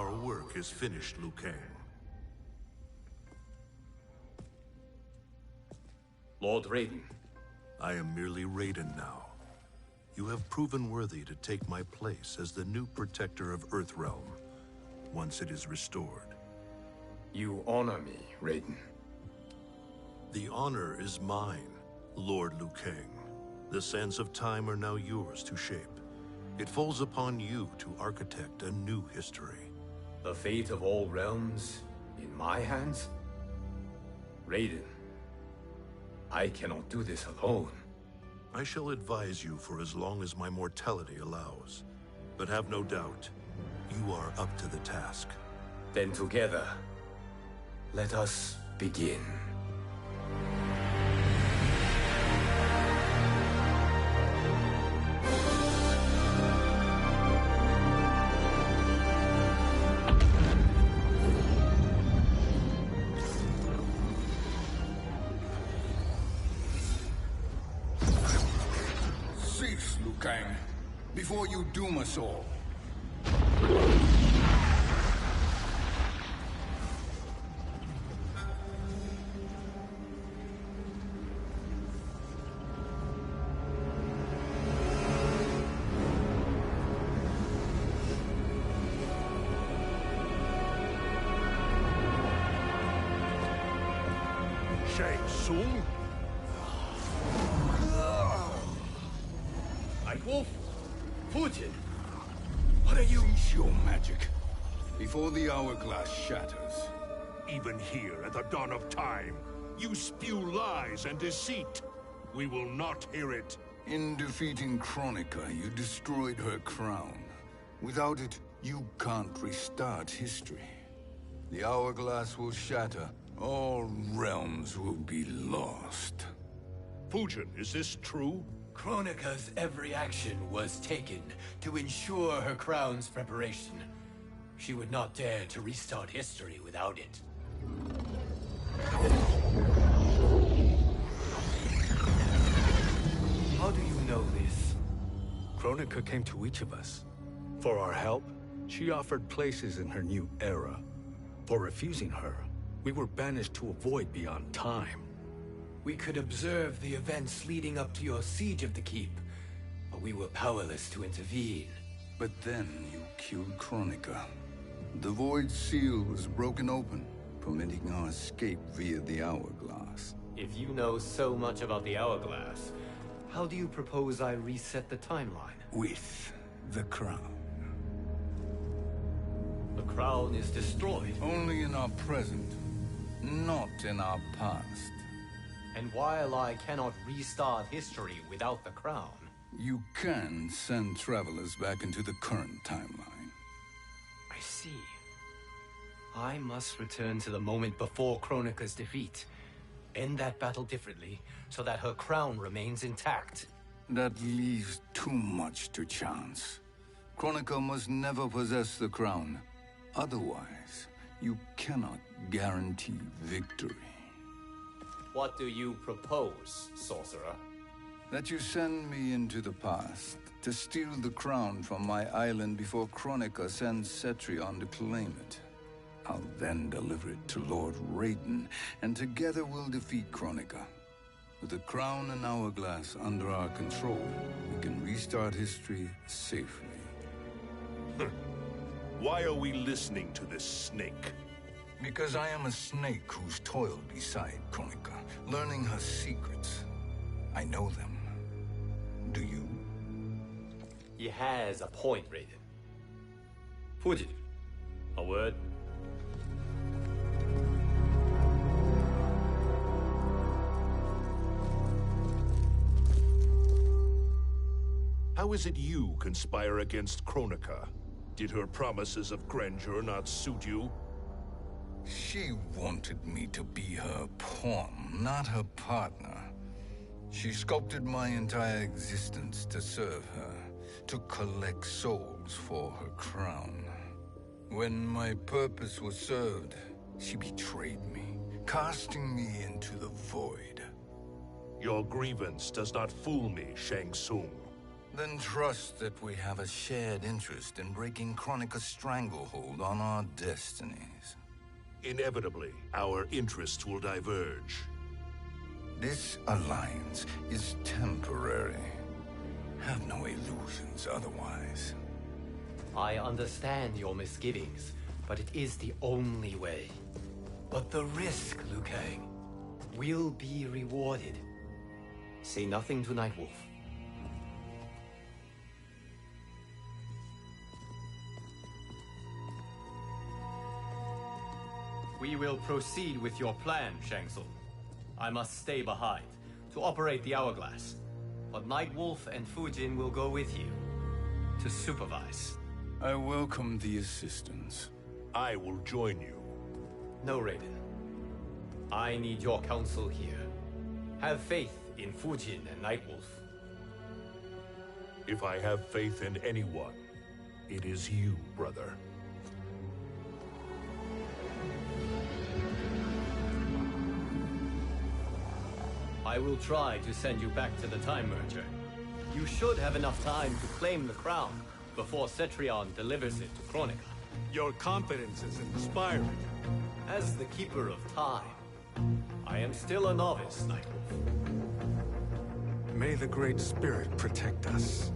Our work is finished, Liu Kang. Lord Raiden. I am merely Raiden now. You have proven worthy to take my place as the new protector of Earthrealm, once it is restored. You honor me, Raiden. The honor is mine, Lord Liu Kang. The sands of time are now yours to shape. It falls upon you to architect a new history. The fate of all realms in my hands? Raiden, I cannot do this alone. I shall advise you for as long as my mortality allows. But have no doubt, you are up to the task. Then together, let us begin. Cease, Liu Kang, before you doom us all. Shang Tsung? Wolf, Fujin, what are you? Cease your magic, before the hourglass shatters. Even here at the dawn of time, you spew lies and deceit. We will not hear it. In defeating Kronika, you destroyed her crown. Without it, you can't restart history. The hourglass will shatter. All realms will be lost. Fujin, is this true? Kronika's every action was taken to ensure her crown's preparation. She would not dare to restart history without it. How do you know this? Kronika came to each of us. For our help, she offered places in her new era. For refusing her, we were banished to a void beyond time. We could observe the events leading up to your siege of the keep, but we were powerless to intervene. But then you killed Kronika. The Void Seal was broken open, permitting our escape via the hourglass. If you know so much about the hourglass, how do you propose I reset the timeline? With the crown. The crown is destroyed. Only in our present, not in our past. And while I cannot restart history without the crown... You can send travelers back into the current timeline. I see. I must return to the moment before Kronika's defeat. End that battle differently, so that her crown remains intact. That leaves too much to chance. Kronika must never possess the crown. Otherwise, you cannot guarantee victory. What do you propose, sorcerer? That you send me into the past to steal the crown from my island before Kronika sends Cetrion to claim it. I'll then deliver it to Lord Raiden, and together we'll defeat Kronika. With the crown and hourglass under our control, we can restart history safely. Why are we listening to this snake? Because I am a snake who's toiled beside Kronika, learning her secrets. I know them. Do you? He has a point, Raiden. Fujin, a word? How is it you conspire against Kronika? Did her promises of grandeur not suit you? She wanted me to be her pawn, not her partner. She sculpted my entire existence to serve her, to collect souls for her crown. When my purpose was served, she betrayed me, casting me into the void. Your grievance does not fool me, Shang Tsung. Then trust that we have a shared interest in breaking Chronica's stranglehold on our destinies. Inevitably, our interests will diverge. This alliance is temporary. Have no illusions otherwise. I understand your misgivings, but it is the only way. But the risk, Liu Kang, will be rewarded. Say nothing to Nightwolf. We will proceed with your plan, Shang Tsung. I must stay behind to operate the Hourglass. But Nightwolf and Fujin will go with you to supervise. I welcome the assistance. I will join you. No, Raiden. I need your counsel here. Have faith in Fujin and Nightwolf. If I have faith in anyone, it is you, brother. I will try to send you back to the Time Merger. You should have enough time to claim the crown before Cetrion delivers it to Kronika. Your confidence is inspiring. As the Keeper of Time, I am still a novice, Nightwolf. May the Great Spirit protect us.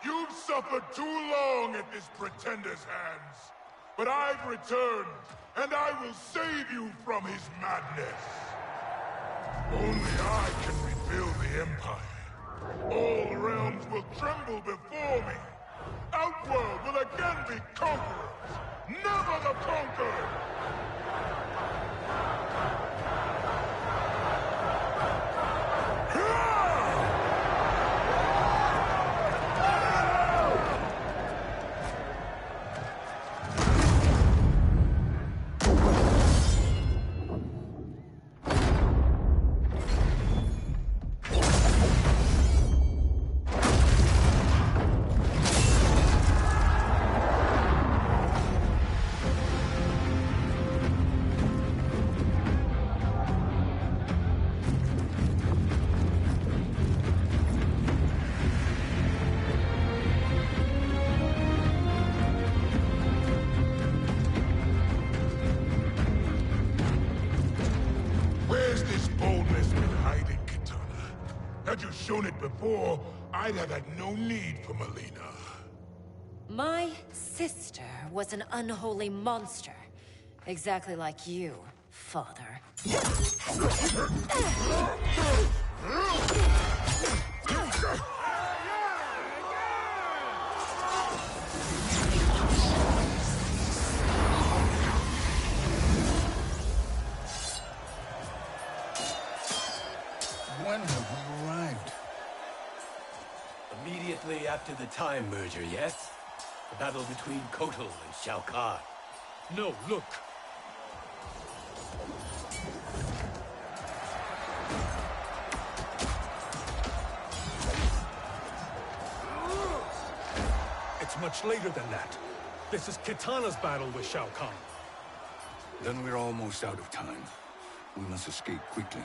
You've suffered too long at this pretender's hands. But I've returned, and I will save you from his madness. Only I can rebuild the Empire. All realms will tremble before me. Outworld will again be conquerors, never the conquered! Had you shown it before, I'd have had no need for Melina. My sister was an unholy monster. Exactly like you, father. When have we arrived? Immediately after the Time Merger, yes? The battle between Kotal and Shao Kahn. No, look! It's much later than that. This is Kitana's battle with Shao Kahn. Then we're almost out of time. We must escape quickly.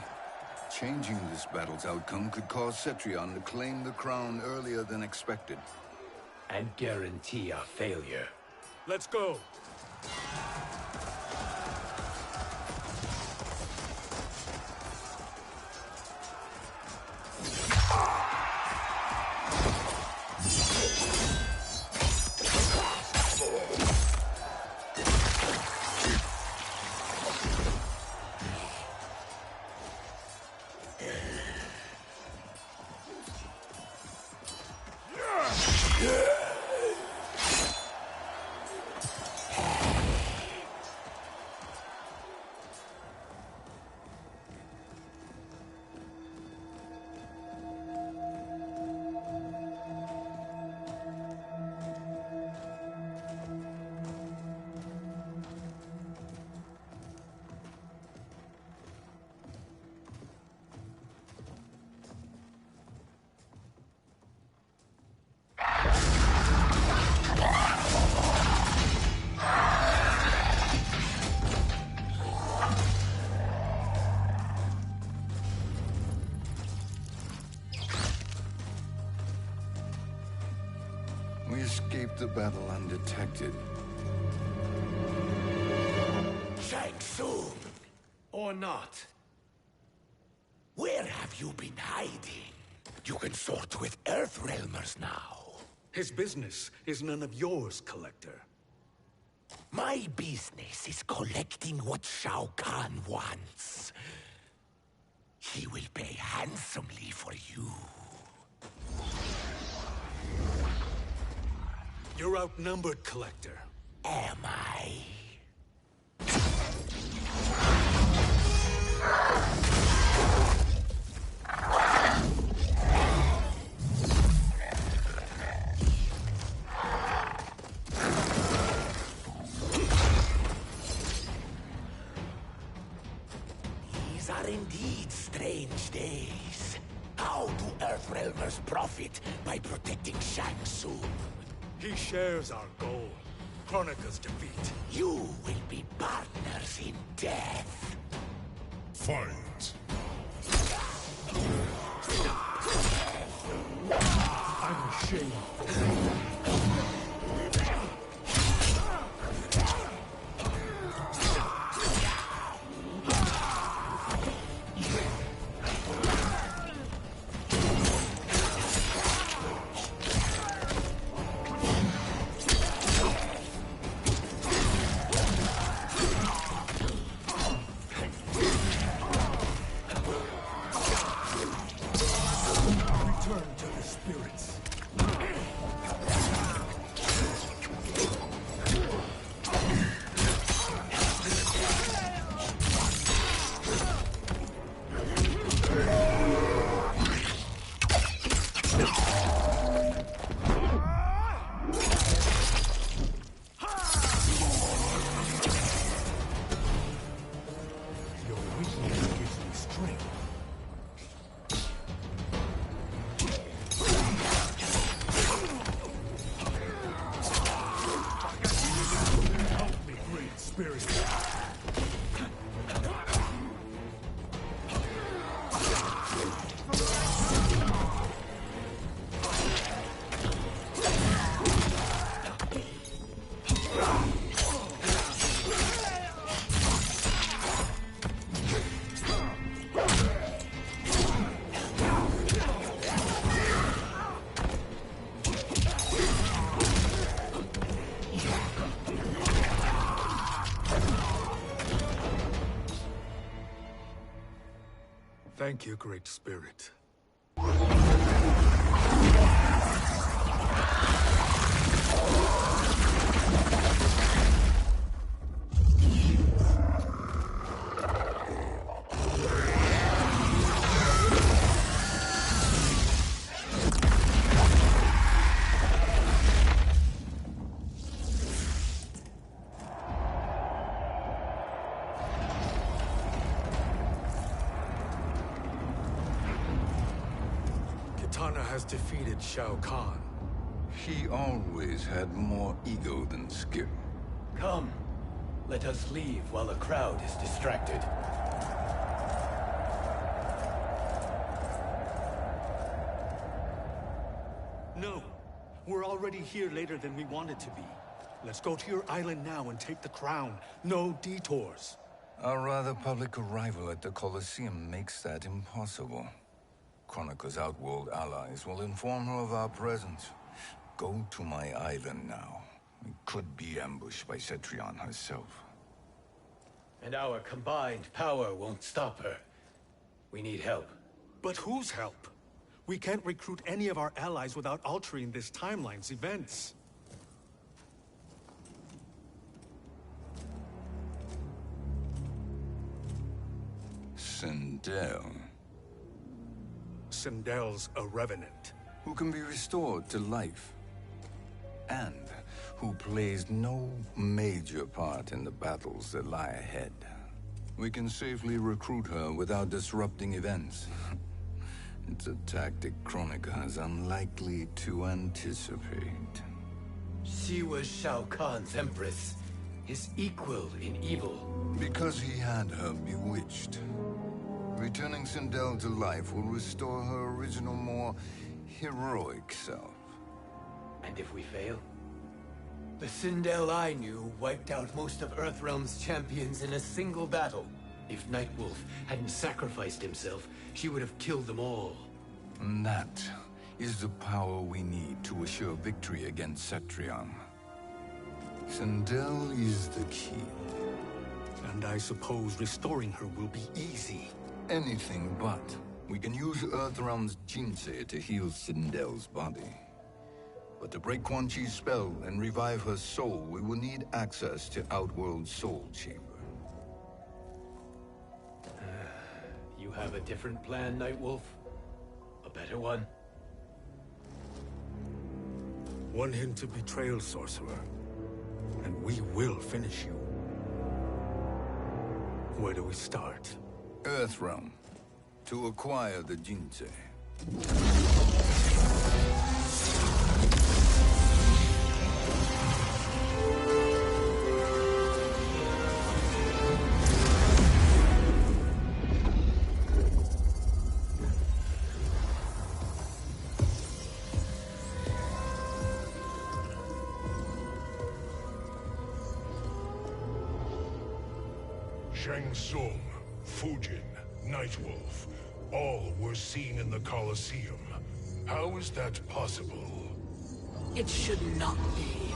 Changing this battle's outcome could cause Cetrion to claim the crown earlier than expected. And guarantee our failure. Let's go! escaped the battle undetected. Shang Tsung! Or not. Where have you been hiding? You can sort with Earthrealmers now. His business is none of yours, Collector. My business is collecting what Shao Kahn wants. He will pay handsomely for you. You're outnumbered, Collector. Am I? These are indeed strange days. How do Earthrealmers profit by protecting Shang Tsung? He shares our goal. Kronika's defeat. You will be partners in death. Fight! I'm ashamed. Return to the spirits. Your weakness gives me strength. Help me, great spirit. Thank you, great spirit. Kitana has defeated Shao Kahn. He always had more ego than skill. Come. Let us leave while the crowd is distracted. No, we're already here later than we wanted to be. Let's go to your island now and take the crown. No detours. Our rather public arrival at the Colosseum makes that impossible. Kronika's outworld allies will inform her of our presence. Go to my island now. We could be ambushed by Cetrion herself. And our combined power won't stop her. We need help. But whose help? We can't recruit any of our allies without altering this timeline's events. Sindel, Sindel's a revenant. who can be restored to life, and who plays no major part in the battles that lie ahead. We can safely recruit her without disrupting events. It's a tactic Kronika is unlikely to anticipate. She was Shao Kahn's empress, his equal in evil. Because he had her bewitched. Returning Sindel to life will restore her original, more heroic self. And if we fail? The Sindel I knew wiped out most of Earthrealm's champions in a single battle. If Nightwolf hadn't sacrificed himself, she would have killed them all. And that is the power we need to assure victory against Cetrion. Sindel is the key. And I suppose restoring her will be easy. Anything but. We can use Earthrealm's Jinsei to heal Sindel's body. But to break Quan Chi's spell and revive her soul, we will need access to Outworld's Soul Chamber. You have a different plan, Nightwolf? A better one? Want him to betrayal, Sorcerer. And we will finish you. Where do we start? Earthrealm. To acquire the Jinsei. Shang Tsung, Fujin, Nightwolf, all were seen in the Colosseum. How is that possible? It should not be.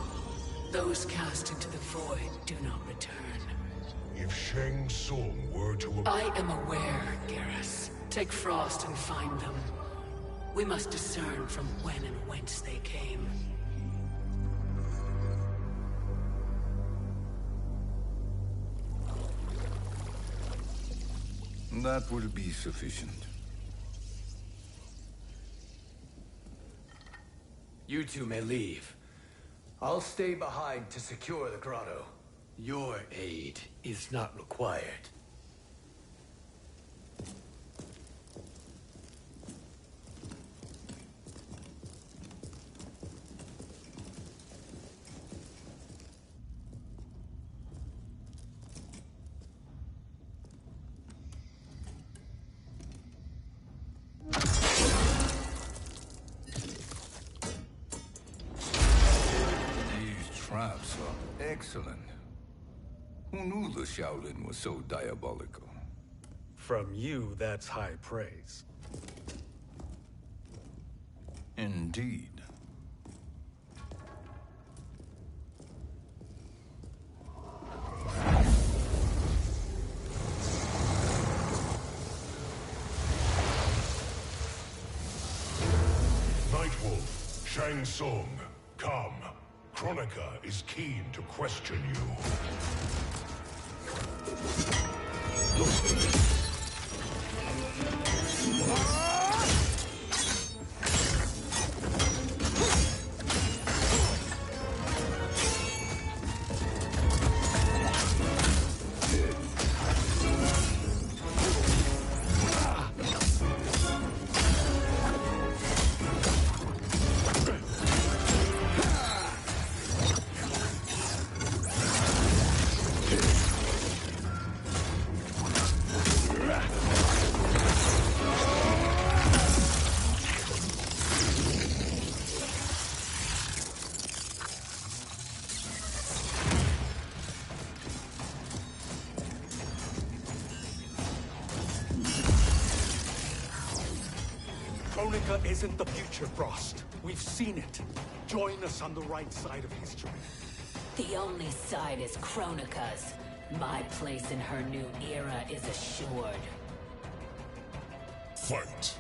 Those cast into the void do not return. If Shang Tsung were to... I am aware, Garrus. Take Frost and find them. We must discern from when and whence they came. That will be sufficient. You two may leave. I'll stay behind to secure the grotto. Your aid is not required. Traps are excellent. Who knew the Shaolin was so diabolical? From you, that's high praise. Indeed. Nightwolf, Shang Tsung, come. Kronika is keen to question you. Kronika isn't the future, Frost. We've seen it. Join us on the right side of history. The only side is Kronika's. My place in her new era is assured. Fight.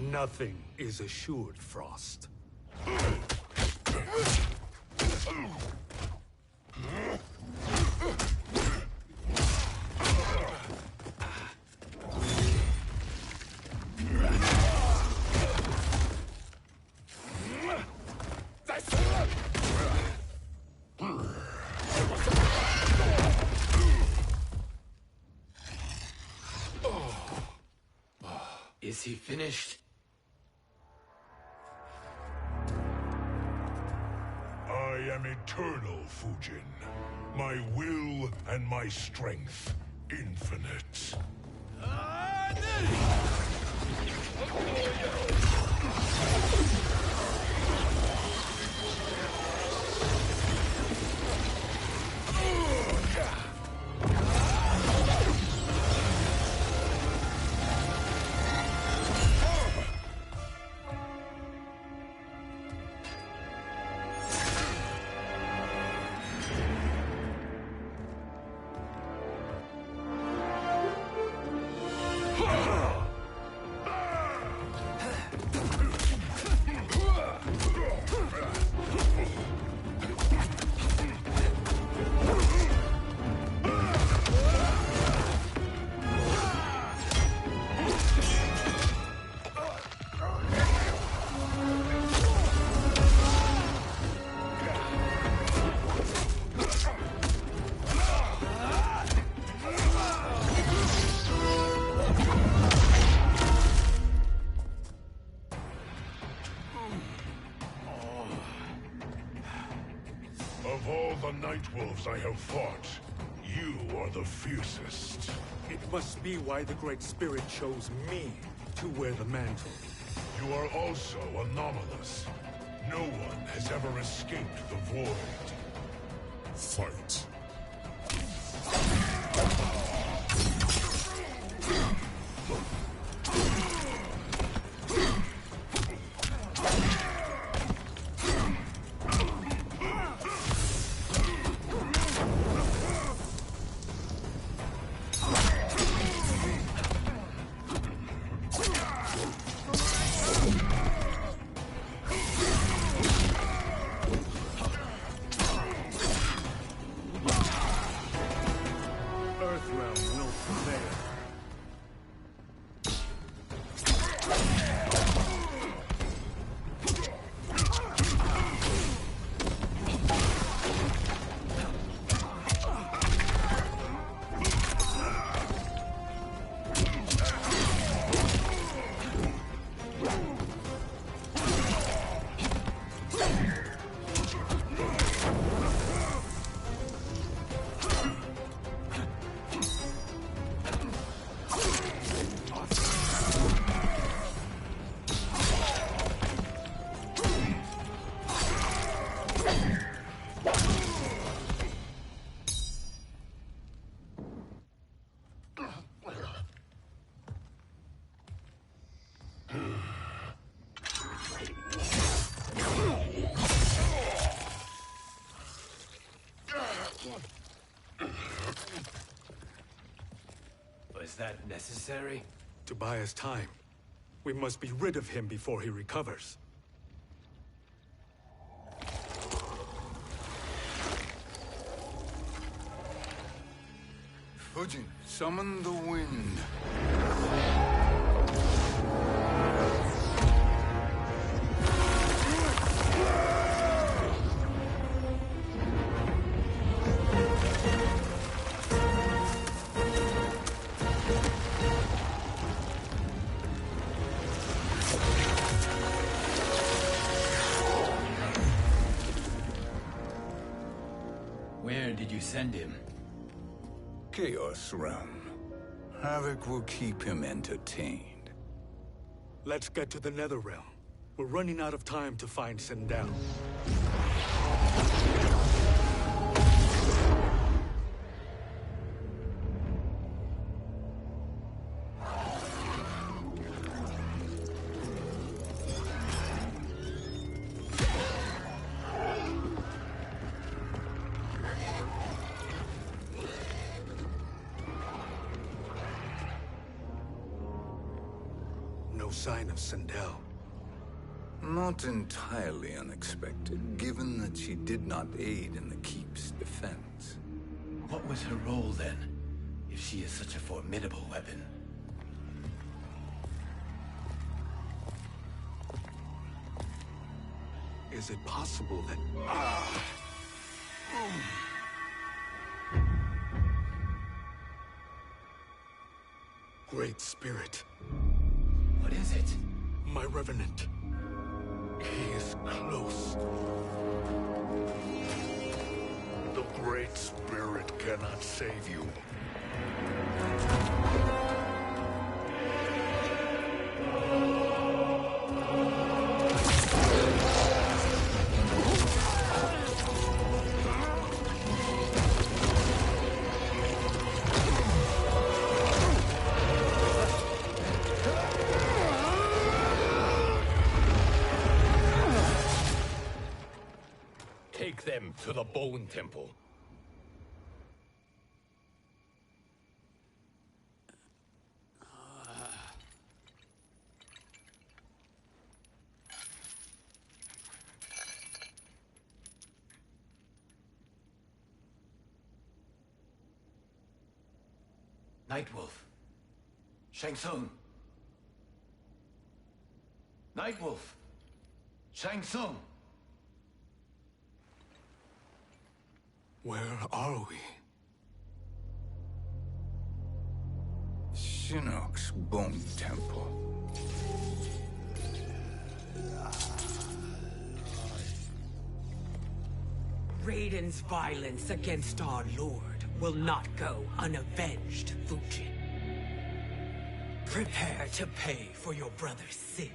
Nothing is assured, Frost. Is he finished? I am eternal, Fujin. My will and my strength, infinite. Of all the Nightwolves I have fought, you are the fiercest. It must be why the Great Spirit chose me to wear the mantle. You are also anomalous. No one has ever escaped the void. Fight. Earthrealm will prevail. Was that necessary? To buy us time. We must be rid of him before he recovers. Fujin, summon the wind. Where did you send him? Chaos Realm. Havoc will keep him entertained. Let's get to the Netherrealm. We're running out of time to find Sindel. sign of Sindel. Not entirely unexpected, given that she did not aid in the Keep's defense. What was her role then, if she is such a formidable weapon? Is it possible that... Great Spirit. What is it? My Revenant. He is close. The Great Spirit cannot save you. Take them to the Bone Temple. Nightwolf. Shang Tsung. Nightwolf. Shang Tsung. Where are we? Shinnok's Bone Temple. Raiden's violence against our Lord will not go unavenged, Fujin. Prepare to pay for your brother's sins.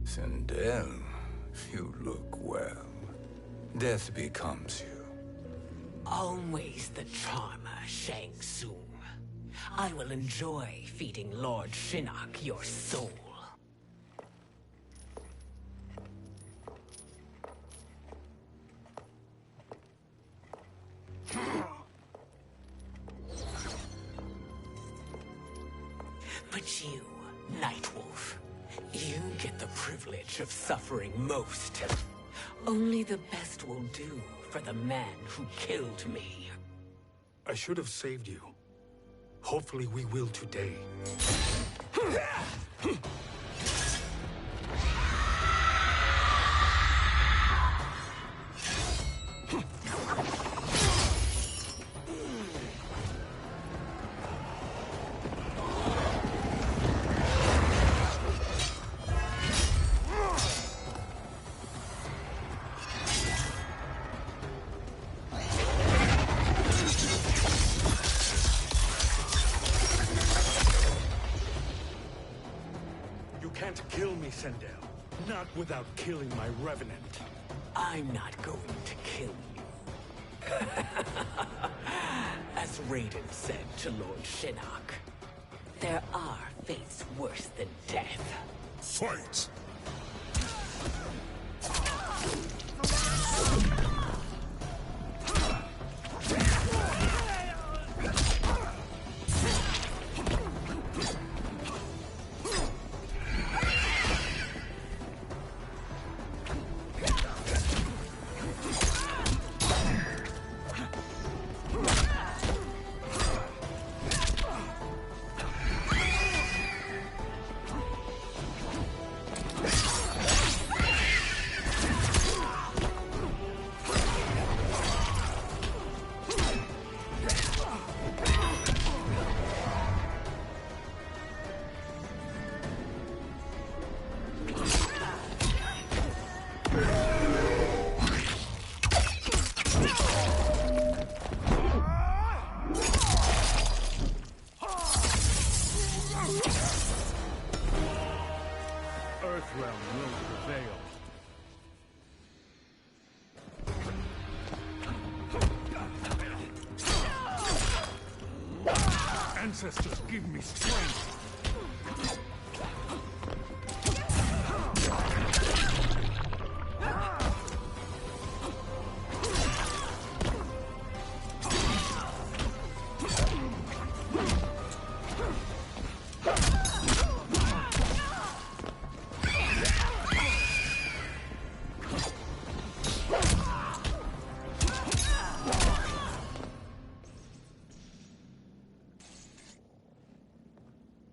Sindel, you look well. Death becomes you. Always the charmer, Shang Tsung. I will enjoy feeding Lord Shinnok your soul. But you, Nightwolf, you get the privilege of suffering most. Only the best will do for the man who killed me. I should have saved you. Hopefully we will today. Kill me, Sindel. Not without killing my Revenant. I'm not going to kill you. As Raiden said to Lord Shinnok, there are fates worse than death. Fight! Earthrealm will prevail. Ancestors, give me strength.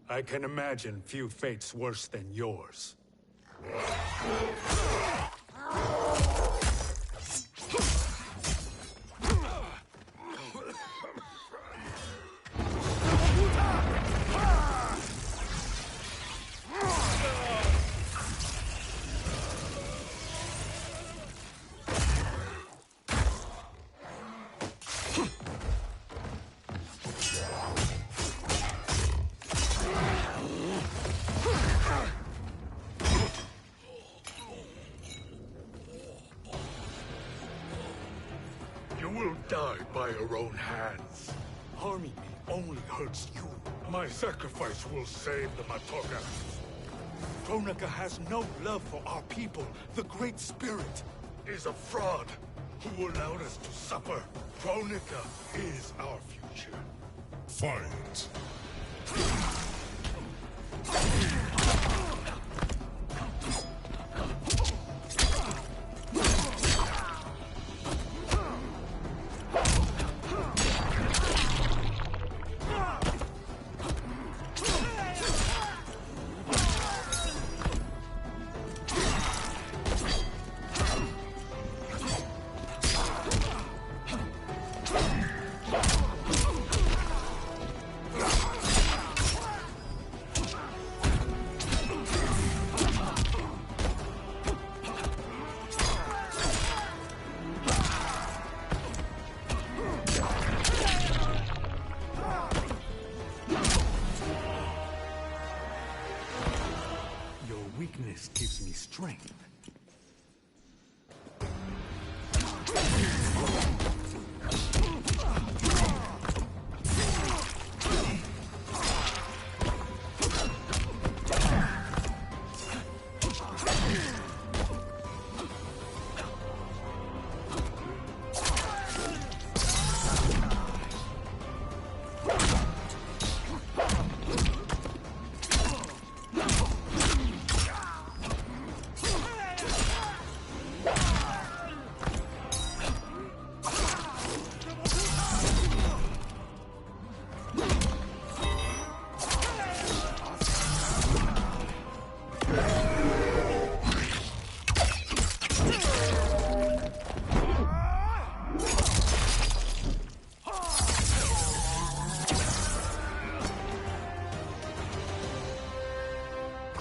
I can imagine few fates worse than yours. You will die by your own hands. Harming me only hurts you. My sacrifice will save the Matoga. Kronika has no love for our people. The Great Spirit Is a fraud who allowed us to suffer. Kronika is our future. Fight. weakness gives me strength.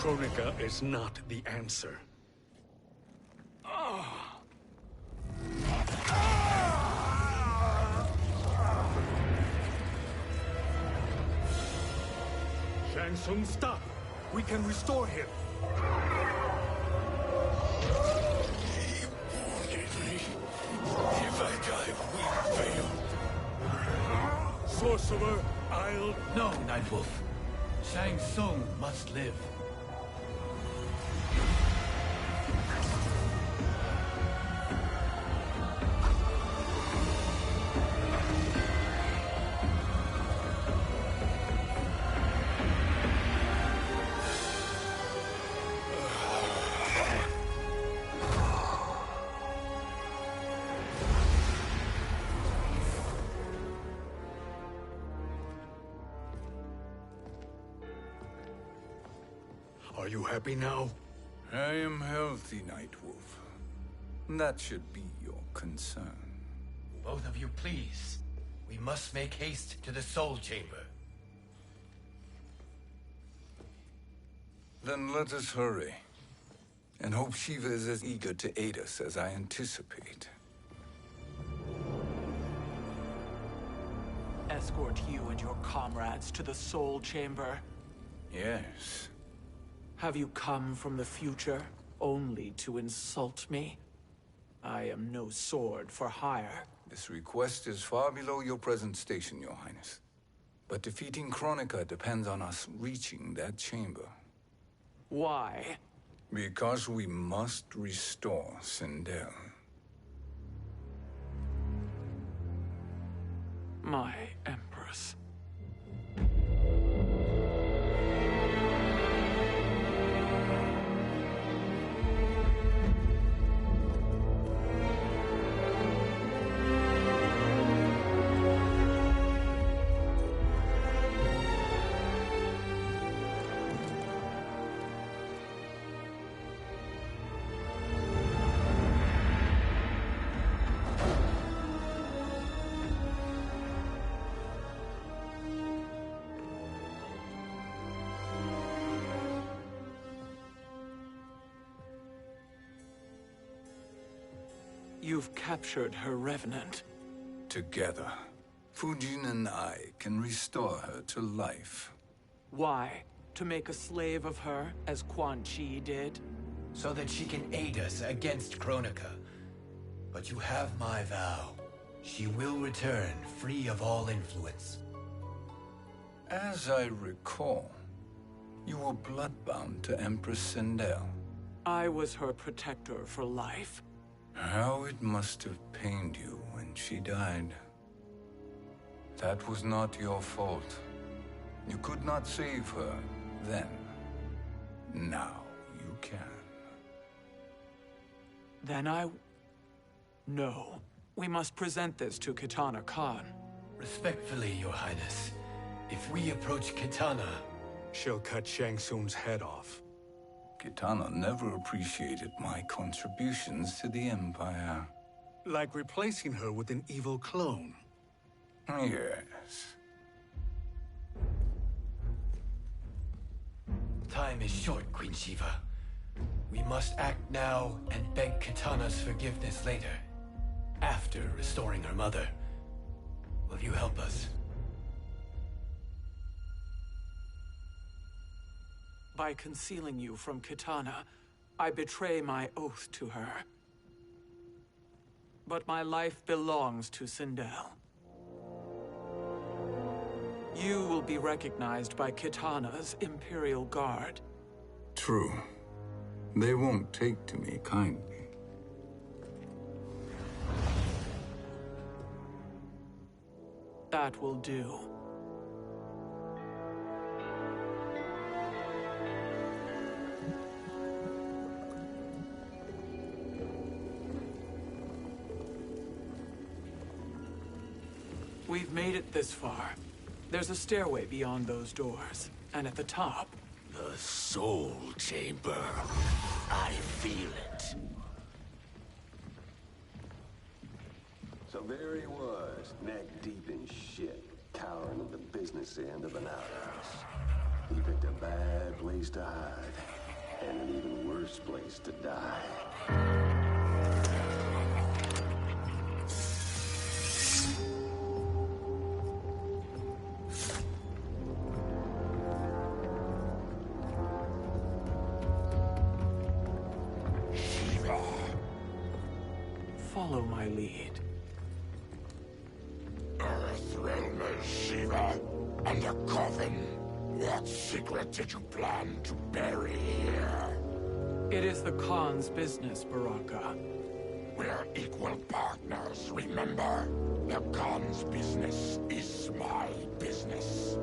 Kronika is not the answer. Shang Tsung, stop! We can restore him! He wounded me. If I die, we fail. Sorcerer, I'll... No, Nightwolf. Shang Tsung must live. Are you happy now? I am healthy, Nightwolf. That should be your concern. Both of you, please. We must make haste to the Soul Chamber. Then let us hurry. And hope Shiva is as eager to aid us as I anticipate. Escort you and your comrades to the Soul Chamber. Yes. Have you come from the future only to insult me? I am no sword for hire. This request is far below your present station, Your Highness. But defeating Kronika depends on us reaching that chamber. Why? Because we must restore Sindel. My Empress. You've captured her revenant. Together, Fujin and I can restore her to life. Why? To make a slave of her, as Quan Chi did? So that she can aid us against Kronika. But you have my vow. She will return free of all influence. As I recall, you were bloodbound to Empress Sindel. I was her protector for life. How it must have pained you when she died. That was not your fault. You could not save her then. Now you can. Then No. We must present this to Kitana Khan. Respectfully, Your Highness, if we approach Kitana, she'll cut Shang Tsung's head off. Kitana never appreciated my contributions to the Empire. Like replacing her with an evil clone. Yes. Time is short, Queen Shiva. We must act now and beg Kitana's forgiveness later. After restoring her mother. Will you help us? By concealing you from Kitana, I betray my oath to her. But my life belongs to Sindel. You will be recognized by Kitana's Imperial Guard. True. They won't take to me kindly. That will do. We've made it this far. There's a stairway beyond those doors, and at the top... The Soul Chamber. I feel it. So there he was, neck deep in shit, cowering at the business end of an outhouse. He picked a bad place to hide, and an even worse place to die. Follow my lead. Earthrealmer Shiva, and a coffin. What secret did you plan to bury here? It is the Khan's business, Baraka. We're equal partners, remember? The Khan's business is my business.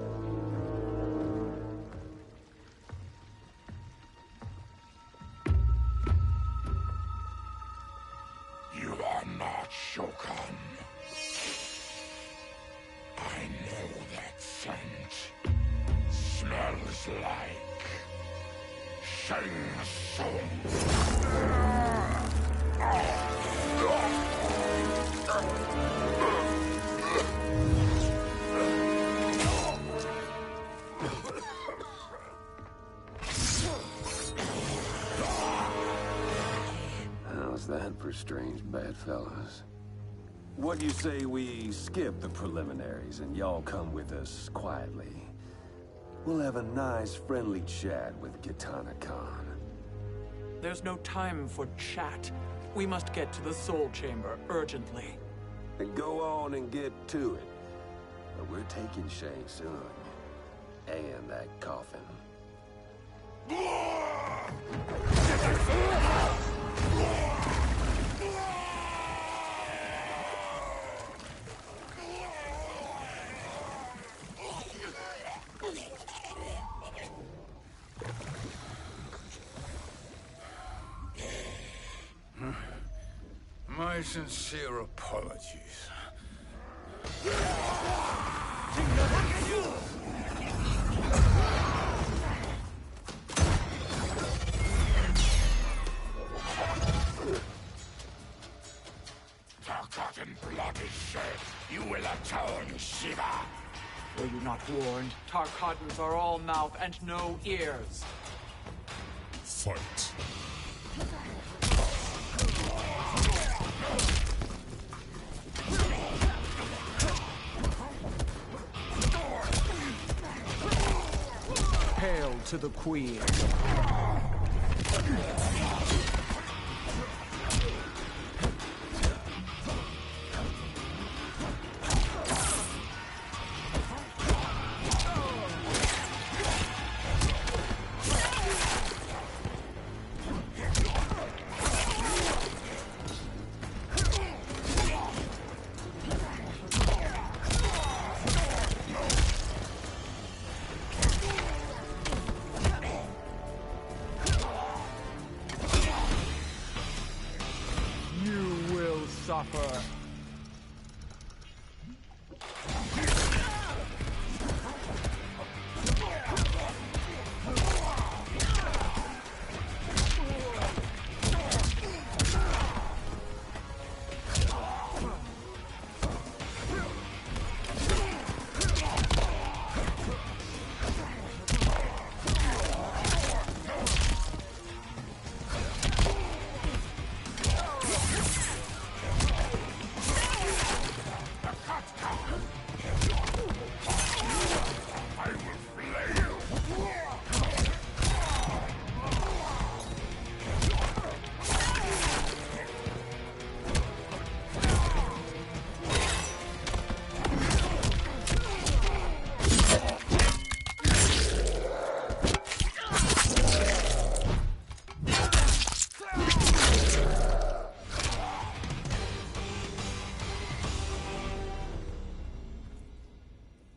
You are not Shokan. I know that scent. Smells like Shang Tsung. How's that for strange bedfellows? What do you say we skip the preliminaries and y'all come with us quietly? We'll have a nice, friendly chat with Kitana Khan. There's no time for chat. We must get to the Soul Chamber urgently. Then go on and get to it. But we're taking Shang Tsung. And that coffin. My sincere apologies. Forgotten blood is shed. You will atone, Shiva. Were you not warned? Tarkatans are all mouth and no ears. Fight. Hail to the Queen. Suffer.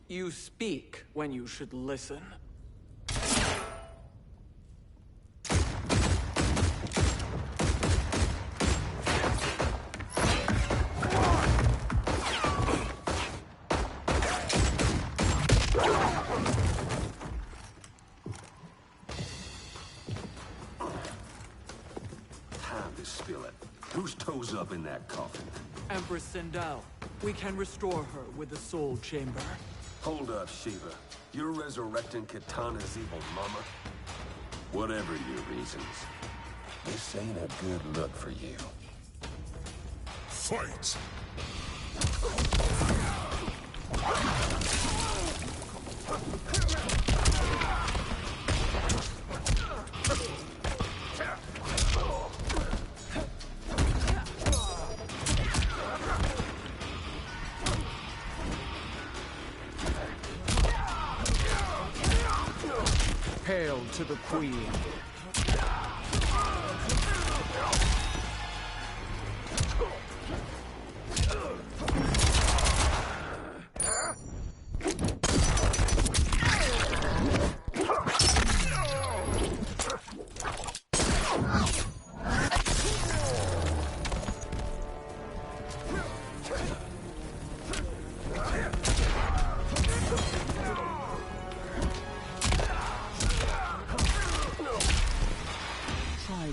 You speak when you should listen. Time to spill it. Whose toes up in that coffin? Empress Sindel. We can restore her with the Soul Chamber. Hold up, Shiva. You're resurrecting Kitana's evil mama? Whatever your reasons, this ain't a good look for you. Fight! Hail to the Queen.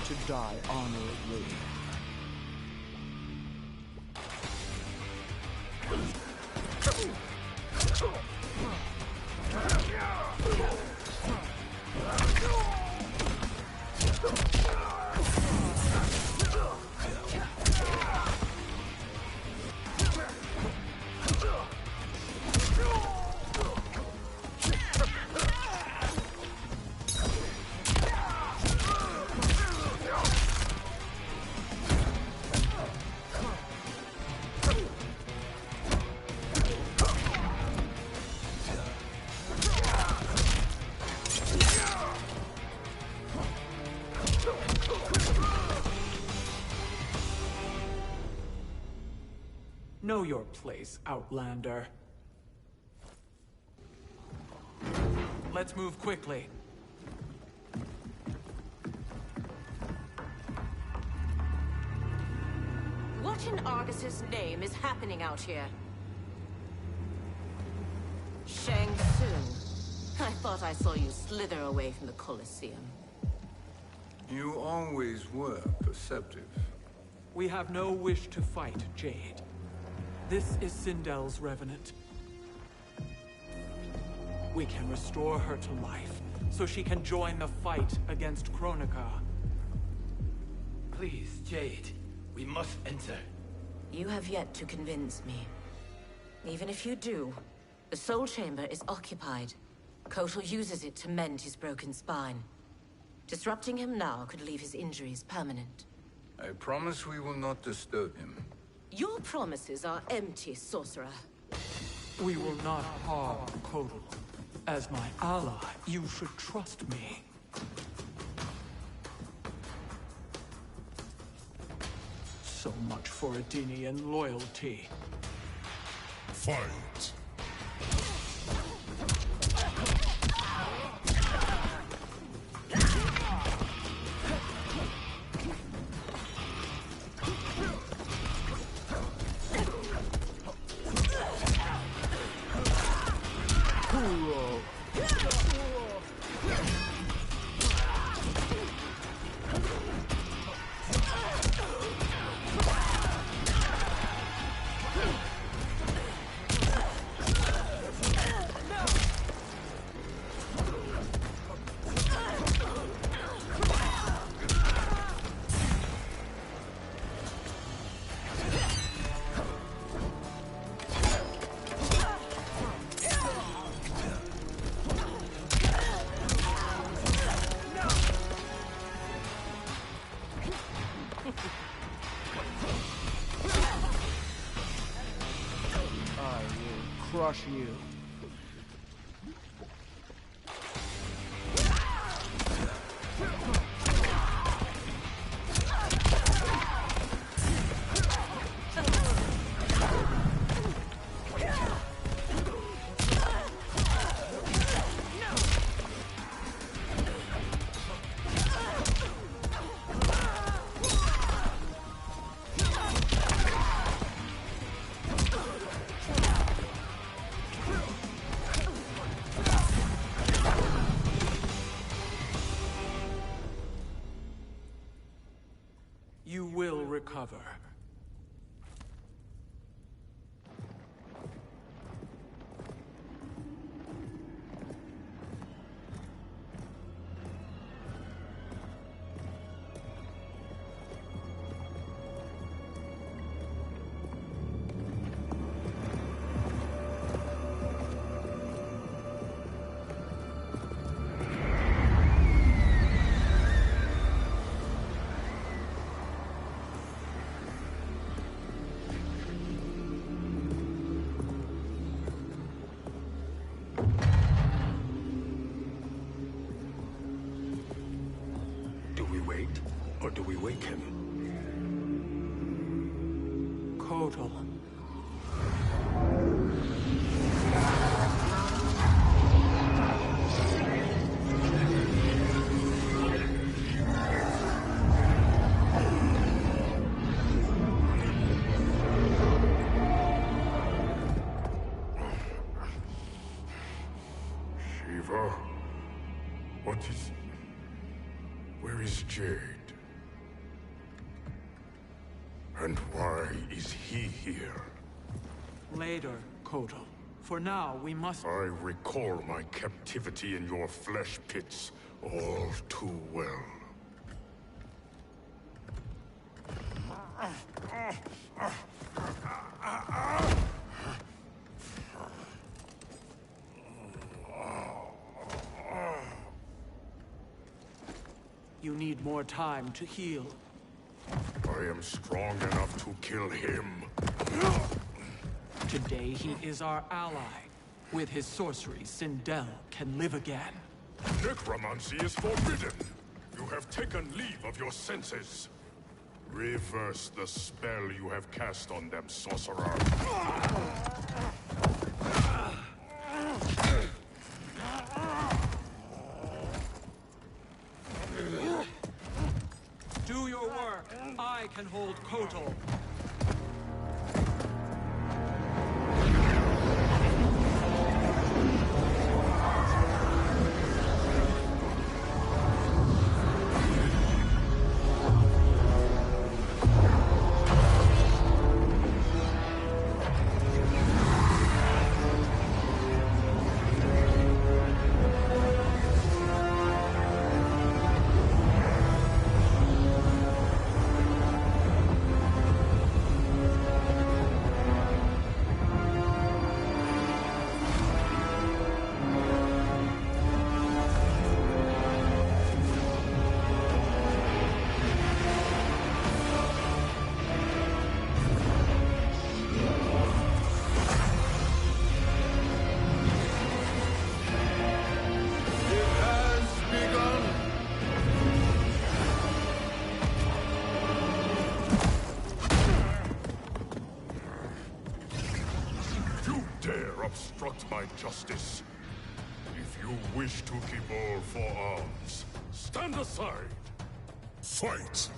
To die honorably. Know your place, Outlander. Let's move quickly. What in Argus's name is happening out here? Shang Tsung. I thought I saw you slither away from the Colosseum. You always were perceptive. We have no wish to fight, Jade. This is Sindel's revenant. We can restore her to life, so she can join the fight against Kronika. Please, Jade. We must enter. You have yet to convince me. Even if you do, the Soul Chamber is occupied. Kotal uses it to mend his broken spine. Disrupting him now could leave his injuries permanent. I promise we will not disturb him. Your promises are empty, sorcerer. We will not harm Kotal. As my ally, you should trust me. So much for Adenian loyalty. Fight! Crush you. You will recover. Or do we wake him? Kotal. Shiva? What is... Where is Jade? And why is he here? Later, Kotal. For now, we must... I recall my captivity in your flesh pits all too well. You need more time to heal. I am strong enough to kill him. Today he is our ally. With his sorcery, Sindel can live again. Necromancy is forbidden. You have taken leave of your senses. Reverse the spell you have cast on them, sorcerer. Do your work. I can hold Kotal. my justice. If you wish to keep all four arms, stand aside. Fight!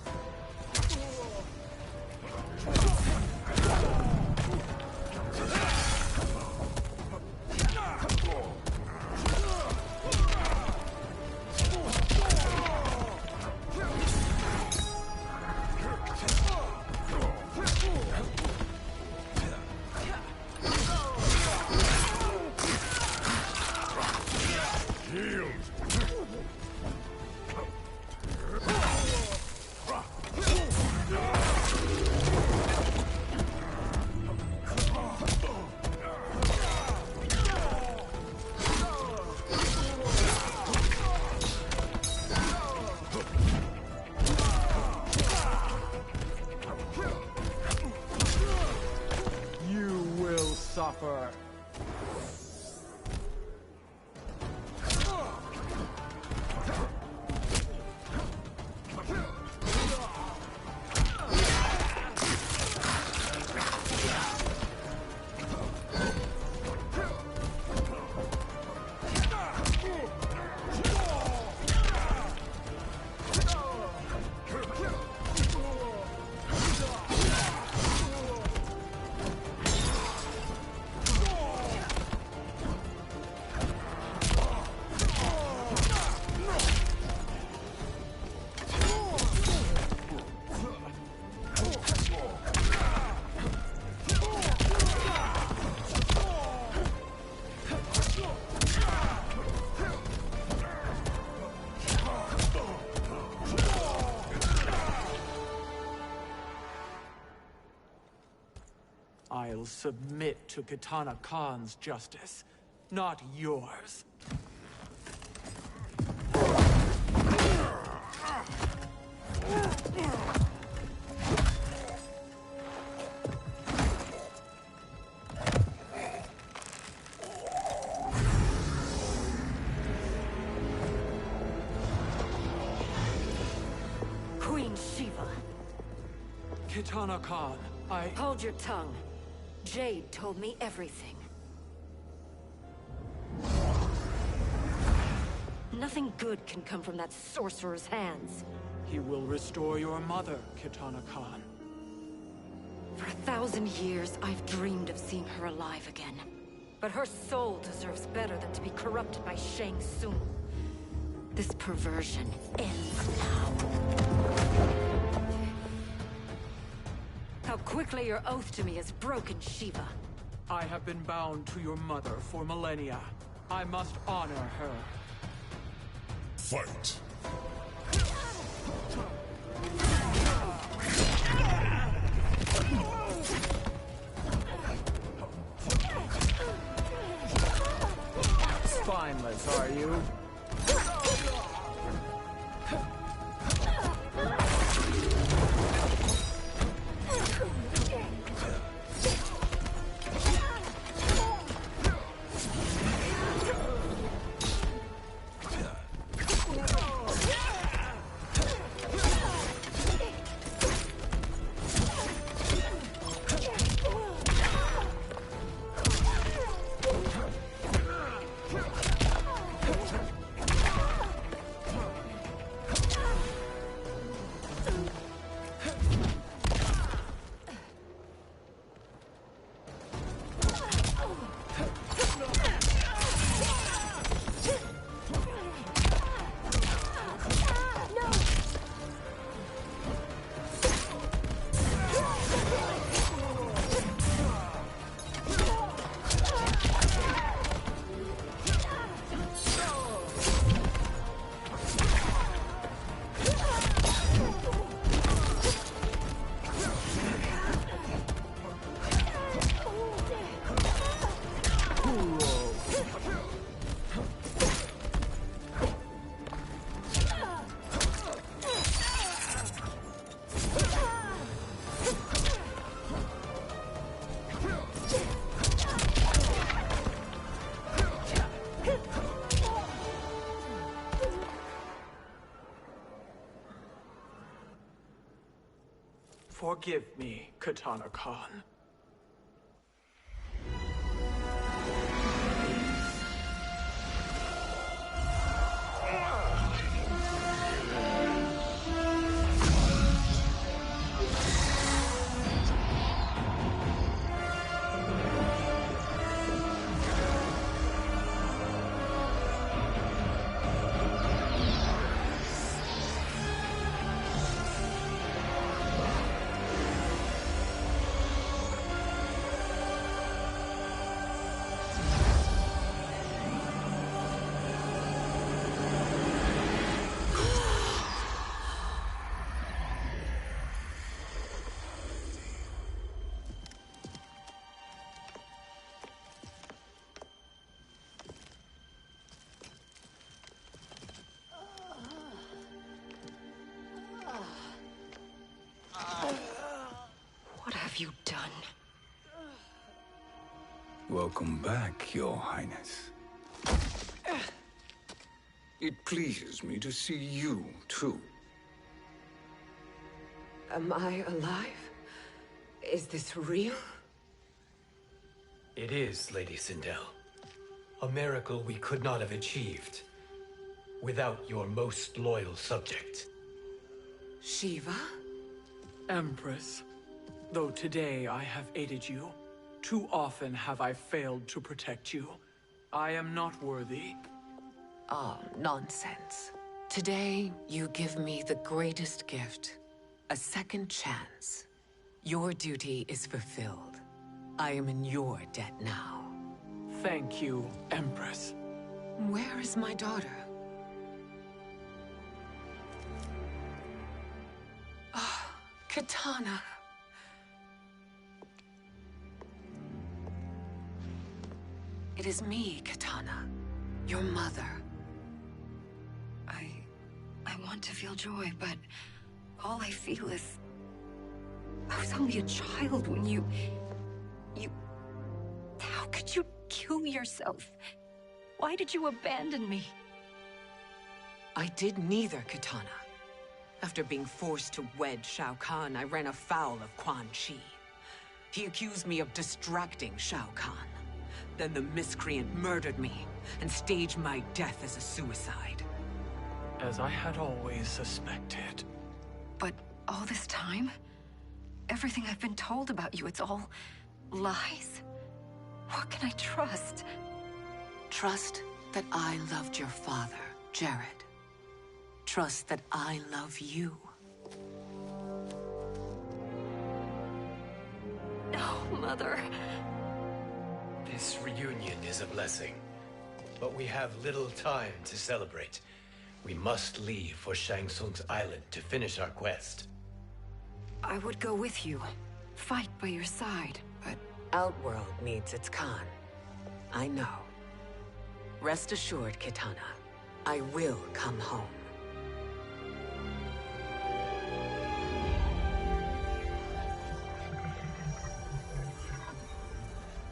Suffer. I'll submit to Kitana Khan's justice, not yours. Queen Shiva. Kitana Khan, Hold your tongue. Jade told me everything. Nothing good can come from that sorcerer's hands. He will restore your mother, Kitana Khan. For 1,000 years, I've dreamed of seeing her alive again. But her soul deserves better than to be corrupted by Shang Tsung. This perversion ends now. How quickly your oath to me is broken, Shiva. I have been bound to your mother for millennia. I must honor her. Fight! Spineless, are you? Forgive me, Kitana Khan. Welcome back, Your Highness. It pleases me to see you, too. Am I alive? Is this real? It is, Lady Sindel. A miracle we could not have achieved without your most loyal subject. Shiva? Empress, though today I have aided you, too often have I failed to protect you. I am not worthy. Oh, nonsense. Today, you give me the greatest gift. A second chance. Your duty is fulfilled. I am in your debt now. Thank you, Empress. Where is my daughter? Oh, Katana. It is me, Katana. Your mother. I want to feel joy, but all I feel is... I was only a child when you... How could you kill yourself? Why did you abandon me? I did neither, Katana. After being forced to wed Shao Kahn, I ran afoul of Quan Chi. He accused me of distracting Shao Kahn. Then the miscreant murdered me and staged my death as a suicide. As I had always suspected. But all this time? Everything I've been told about you, it's all lies? What can I trust? Trust that I loved your father, Jared. Trust that I love you. No, Mother. This reunion is a blessing, but we have little time to celebrate. We must leave for Shang Tsung's island to finish our quest. I would go with you, fight by your side, but... Outworld needs its Khan. I know. Rest assured, Kitana. I will come home.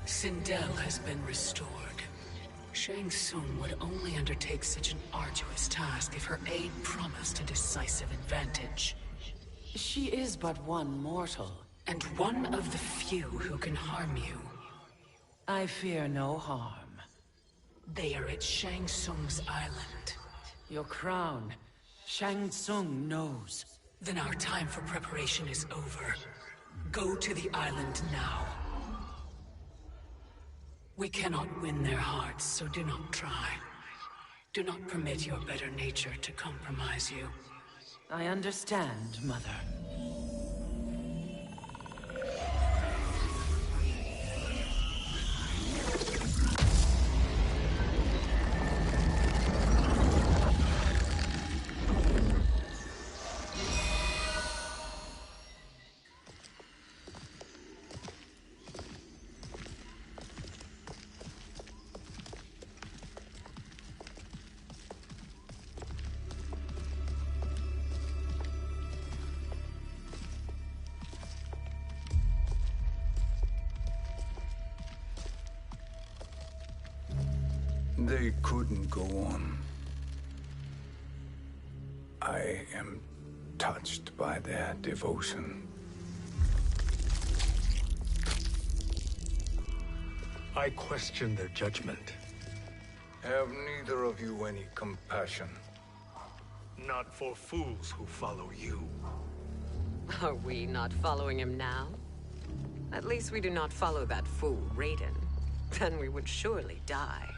Sindel has been restored. Shang Tsung would only undertake such an arduous task if her aid promised a decisive advantage. She is but one mortal, and one of the few who can harm you. I fear no harm. They are at Shang Tsung's island. Your crown, Shang Tsung knows. Then our time for preparation is over. Go to the island now. We cannot win their hearts, so do not try. Do not permit your better nature to compromise you. I understand, Mother. They couldn't go on. I am touched by their devotion. I question their judgment. Have neither of you any compassion? Not for fools who follow you. Are we not following him now? At least we do not follow that fool, Raiden. Then we would surely die.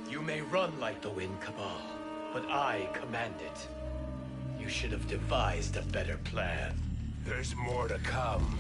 You may run like the wind, Cabal, but I command it. You should have devised a better plan. There's more to come.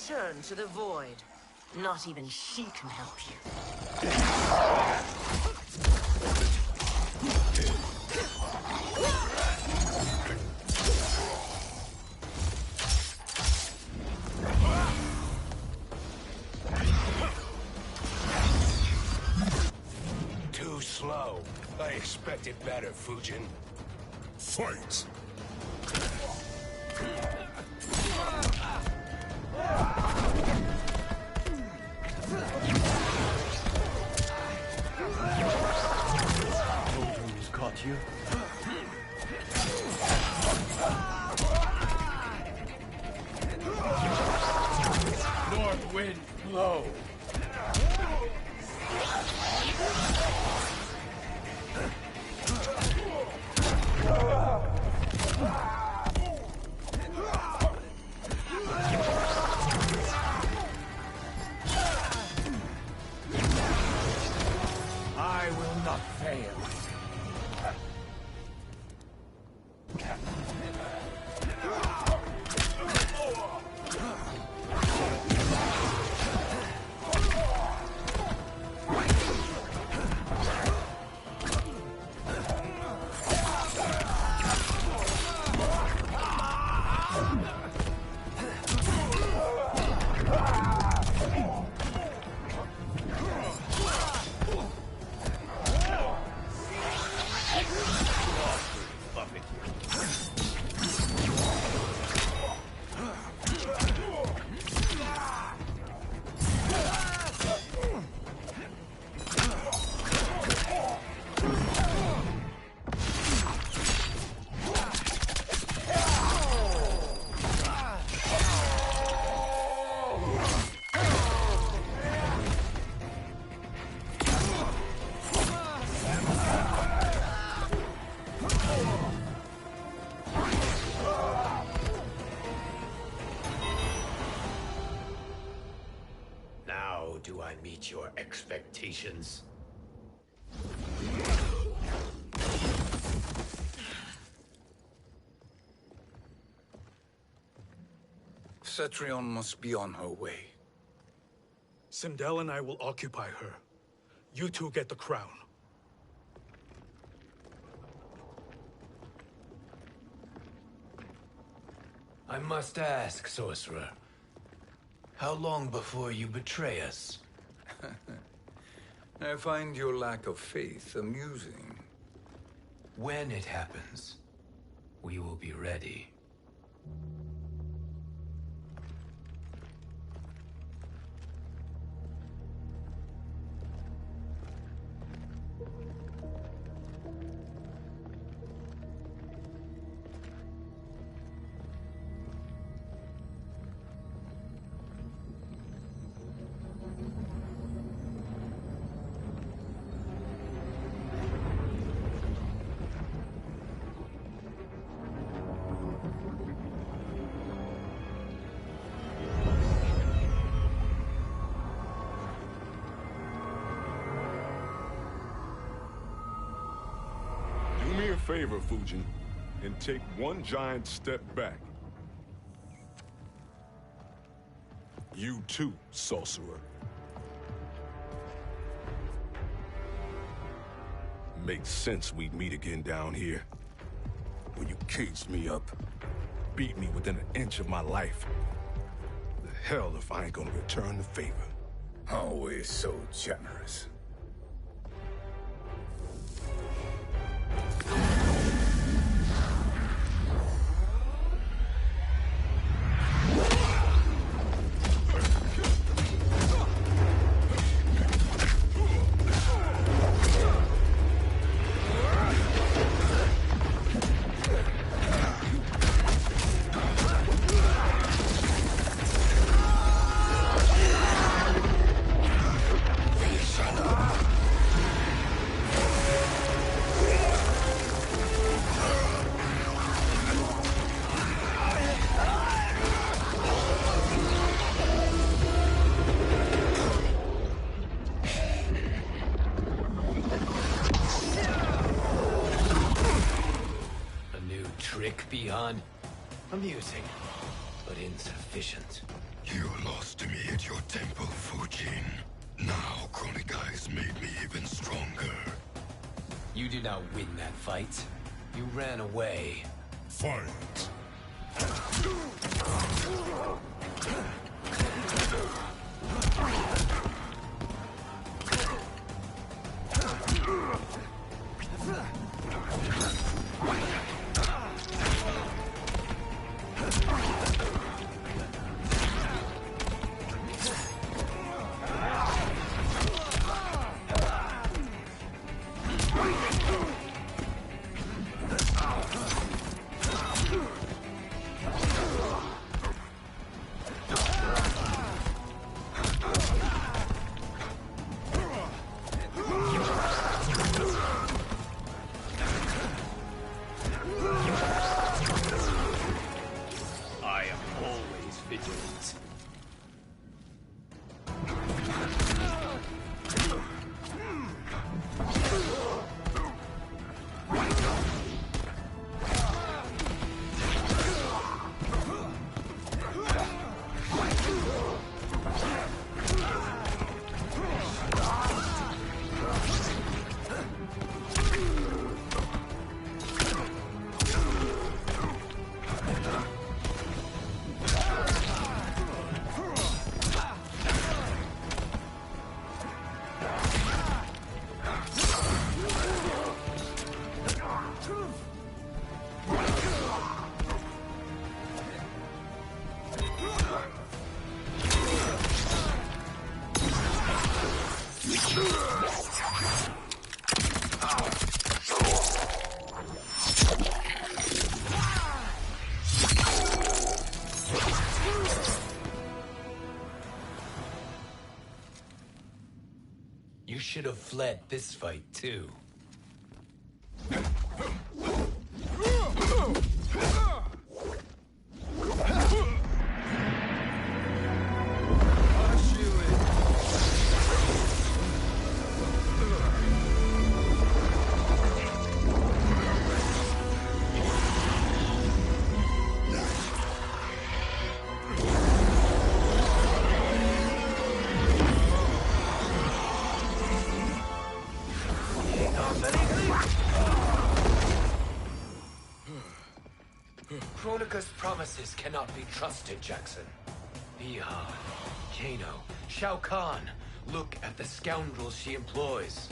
return to the void. Not even she can help you. Too slow. I expected better, Fujin. Fight! Who's caught you? North wind, blow. I will not fail. Do I meet your expectations? Cetrion must be on her way. Sindel and I will occupy her. You two get the crown. I must ask, sorcerer. How long before you betray us? I find your lack of faith amusing. When it happens, we will be ready. Do me a favor, Fujin, and take one giant step back. You too, sorcerer. Makes sense we'd meet again down here. When you caged me up, beat me within an inch of my life. The hell if I ain't gonna return the favor. Always so generous. Trick beyond amusing, but insufficient. You lost to me at your temple, Fujin. Now Kronika has made me even stronger. You did not win that fight. You ran away. Fight! I am always vigilant. You should have fled this fight, too. Kronika's promises cannot be trusted, Jackson. Bihan, Kano, Shao Kahn. Look at the scoundrels she employs.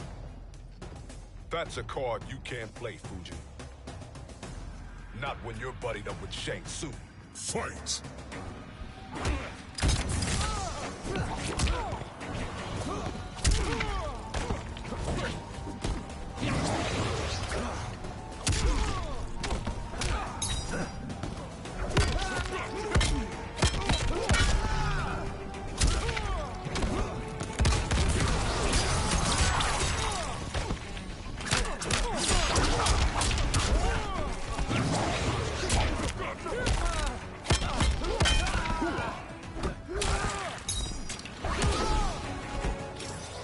That's a card you can't play, Fujin. Not when you're buddied up with Shang Tsung. Fight!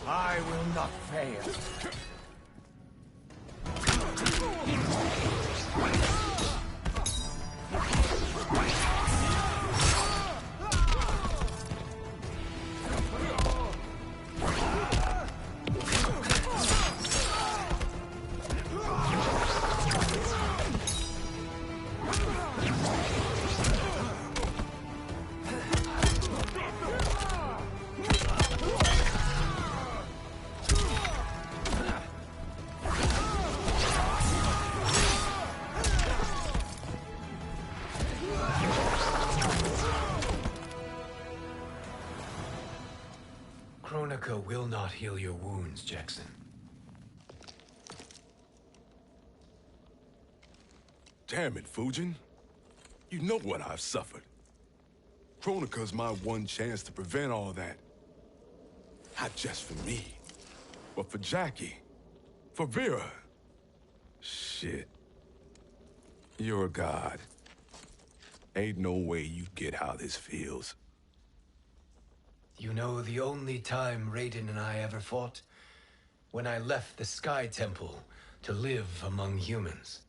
I will not fail. Kronika will not heal your wounds, Jackson. Damn it, Fujin. You know what I've suffered. Kronika's my one chance to prevent all that. Not just for me, but for Jackie, for Vera. Shit. You're a god. Ain't no way you get how this feels. You know the only time Raiden and I ever fought? When I left the Sky Temple to live among humans.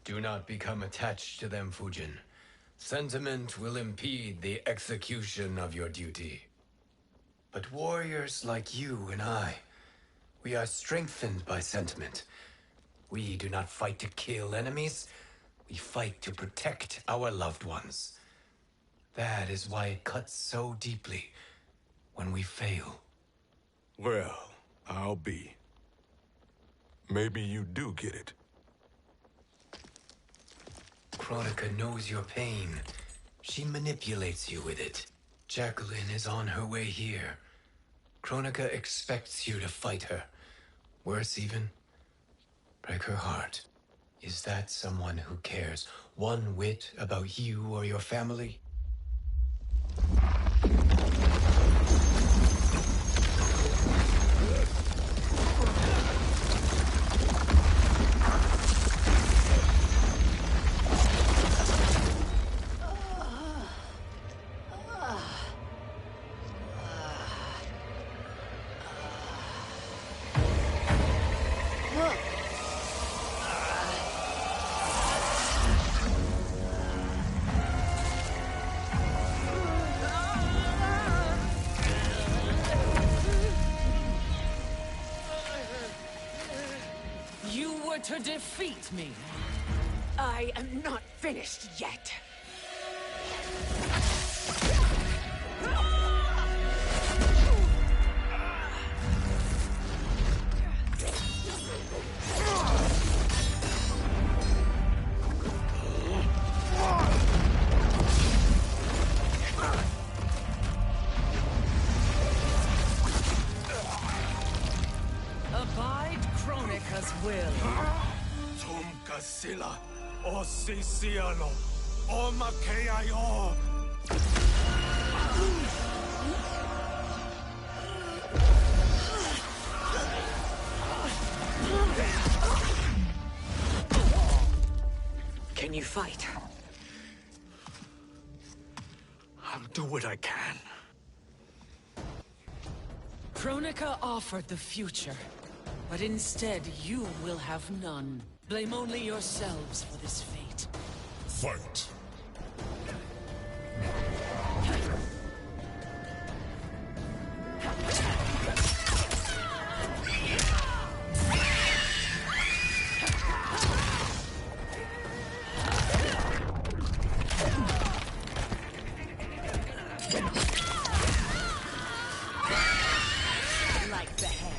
Do not become attached to them, Fujin. Sentiment will impede the execution of your duty. But warriors like you and I, we are strengthened by sentiment. We do not fight to kill enemies. We fight to protect our loved ones. That is why it cuts so deeply when we fail. Well, I'll be. Maybe you do get it. Kronika knows your pain. She manipulates you with it. Jacqueline is on her way here. Kronika expects you to fight her. Worse even, break her heart. Is that someone who cares one whit about you or your family? To defeat me. I am not finished yet. Abide Kronika's will. Sila, o Sisiano, o Makeayo. Can you fight? I'll do what I can. Kronika offered the future, but instead you will have none. Blame only yourselves for this fate. Fight. Like the hair.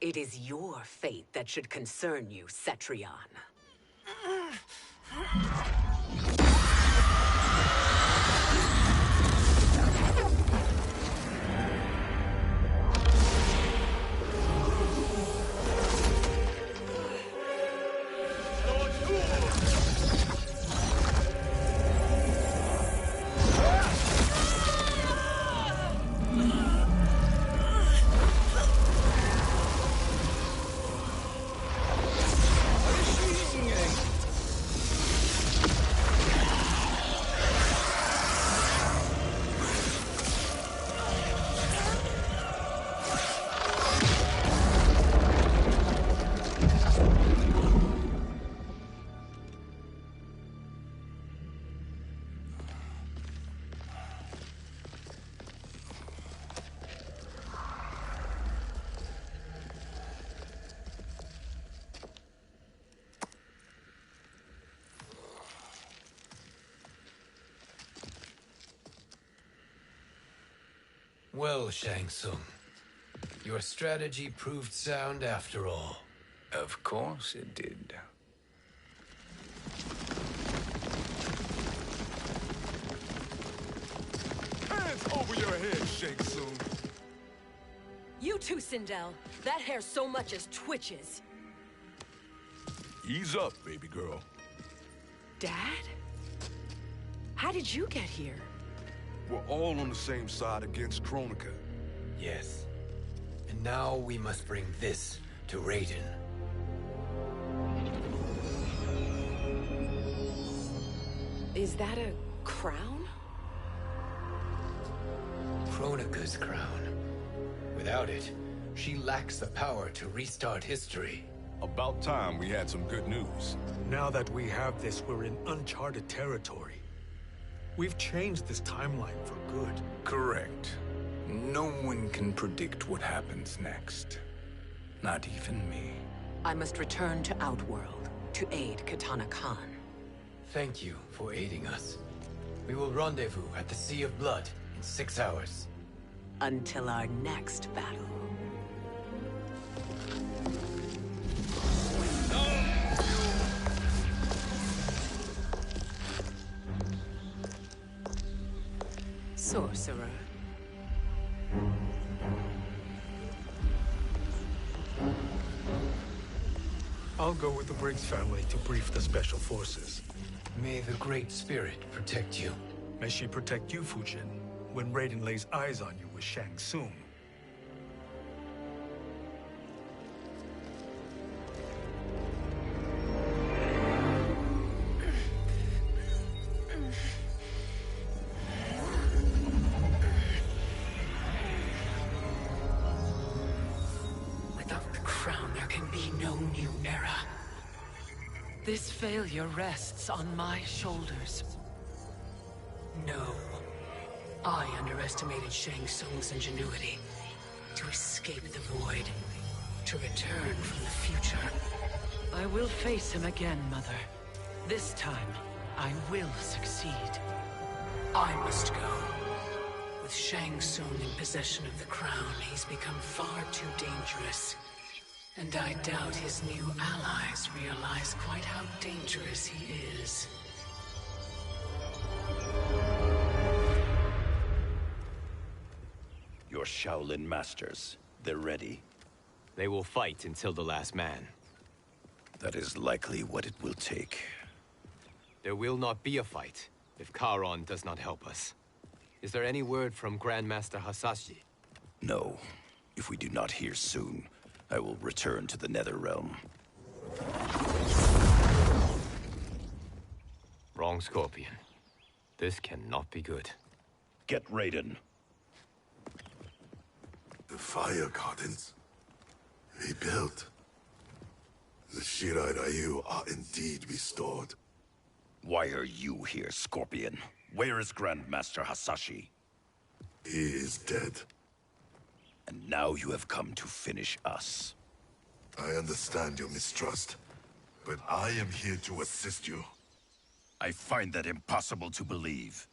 It is your fate that should concern you, Cetrion. Well, Shang Tsung, your strategy proved sound after all. Of course it did. Hands over your head, Shang Tsung. You too, Sindel. That hair so much as twitches. Ease up, baby girl. Dad? How did you get here? We're all on the same side against Kronika. Yes. And now we must bring this to Raiden. Is that a crown? Kronika's crown. Without it, she lacks the power to restart history. About time we had some good news. Now that we have this, we're in uncharted territory. We've changed this timeline for good. Correct. No one can predict what happens next. Not even me. I must return to Outworld to aid Katana Khan. Thank you for aiding us. We will rendezvous at the Sea of Blood in 6 hours. Until our next battle. Sorcerer. I'll go with the Briggs family to brief the Special Forces. May the Great Spirit protect you. May she protect you, Fujin, when Raiden lays eyes on you with Shang Tsung. Without the crown, there can be no new era. This failure rests on my shoulders. No. I underestimated Shang Tsung's ingenuity. To escape the void. To return from the future. I will face him again, Mother. This time, I will succeed. I must go. With Shang Tsung in possession of the crown, he's become far too dangerous. And I doubt his new allies realize quite how dangerous he is. Your Shaolin masters, they're ready. They will fight until the last man. That is likely what it will take. There will not be a fight if Charon does not help us. Is there any word from Grandmaster Hasashi? No. If we do not hear soon, I will return to the Netherrealm. Wrong, Scorpion. This cannot be good. Get Raiden. The Fire Gardens. Rebuilt. The Shirai Ryu are indeed restored. Why are you here, Scorpion? Where is Grandmaster Hasashi? He is dead. And now you have come to finish us. I understand your mistrust, but I am here to assist you. I find that impossible to believe.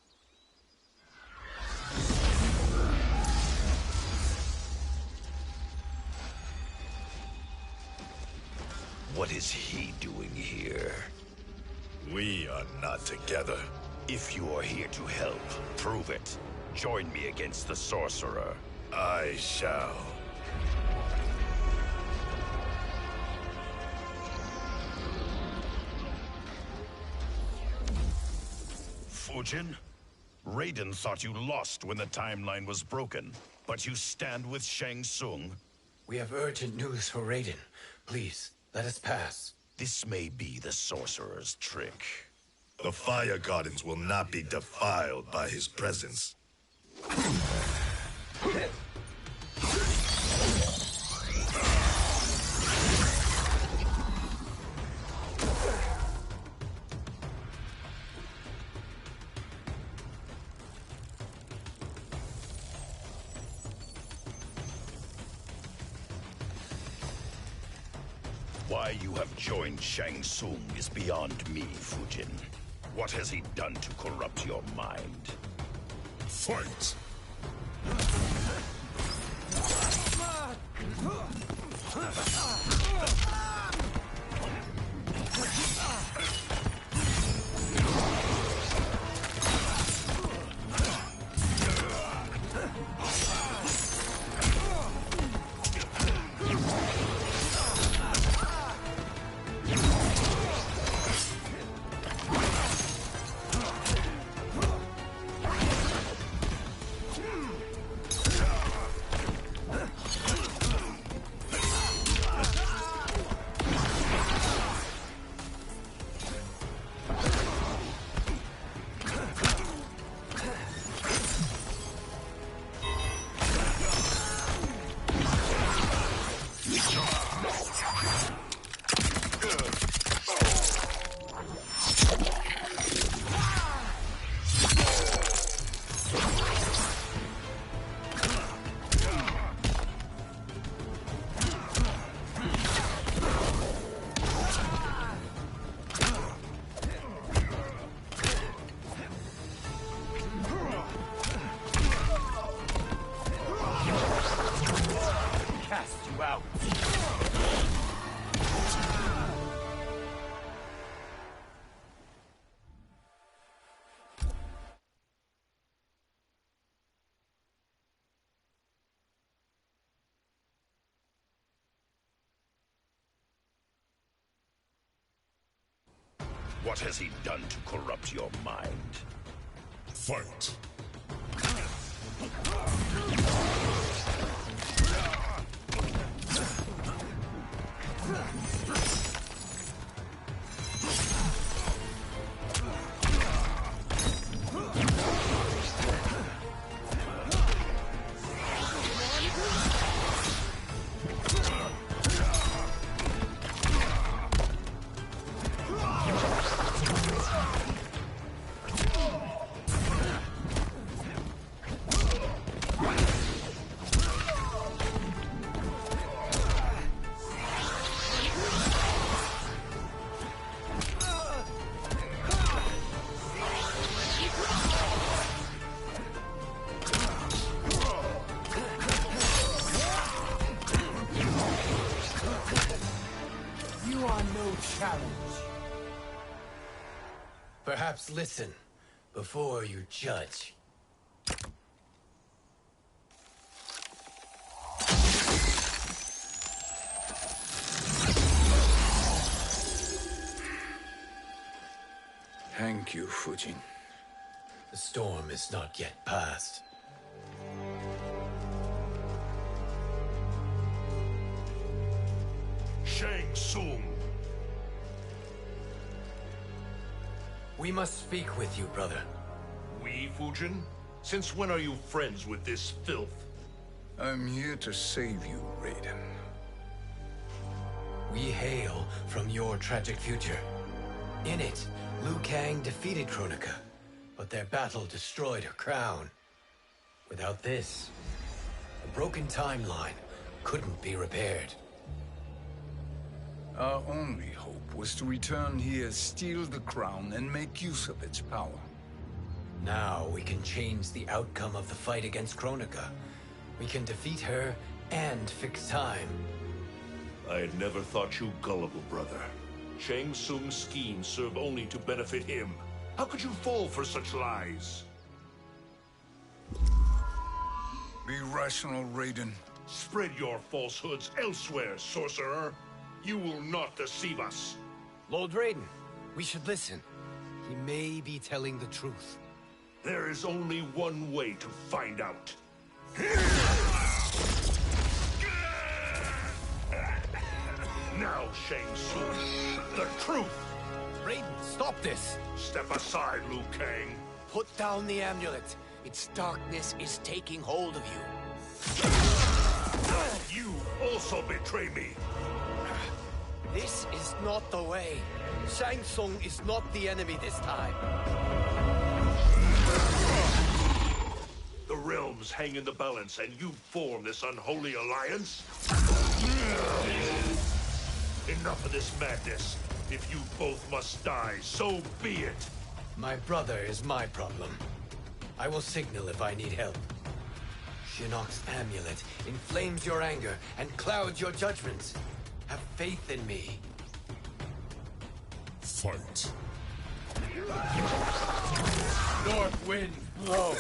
What is he doing here? We are not together. If you are here to help, prove it. Join me against the Sorcerer. I shall. Fujin? Raiden thought you lost when the timeline was broken, but you stand with Shang Tsung? We have urgent news for Raiden. Please, let us pass. This may be the Sorcerer's trick. The Fire Gardens will not be defiled by his presence. Why you have joined Shang Tsung is beyond me, Fujin. What has he done to corrupt your mind? Fight! What has he done to corrupt your mind? Fight! Perhaps listen before you judge. Thank you, Fujin. The storm is not yet past. Shang Tsung! We must speak with you, brother. We, Fujin? Since when are you friends with this filth? I'm here to save you, Raiden. We hail from your tragic future. In it, Liu Kang defeated Kronika, but their battle destroyed her crown. Without this, a broken timeline couldn't be repaired. Our only hope was to return here, steal the crown, and make use of its power. Now we can change the outcome of the fight against Kronika. We can defeat her and fix time. I had never thought you gullible, brother. Shang Tsung's schemes serve only to benefit him. How could you fall for such lies? Be rational, Raiden. Spread your falsehoods elsewhere, sorcerer. You will not deceive us. Lord Raiden, we should listen. He may be telling the truth. There is only one way to find out. Now, Shang Tsung, the truth! Raiden, stop this! Step aside, Liu Kang. Put down the amulet. Its darkness is taking hold of you. You also betray me. This is not the way. Shang Tsung is not the enemy this time. The realms hang in the balance, and you form this unholy alliance? Enough of this madness. If you both must die, so be it. My brother is my problem. I will signal if I need help. Shinnok's amulet inflames your anger and clouds your judgments. Have faith in me. Fight. North wind, blow.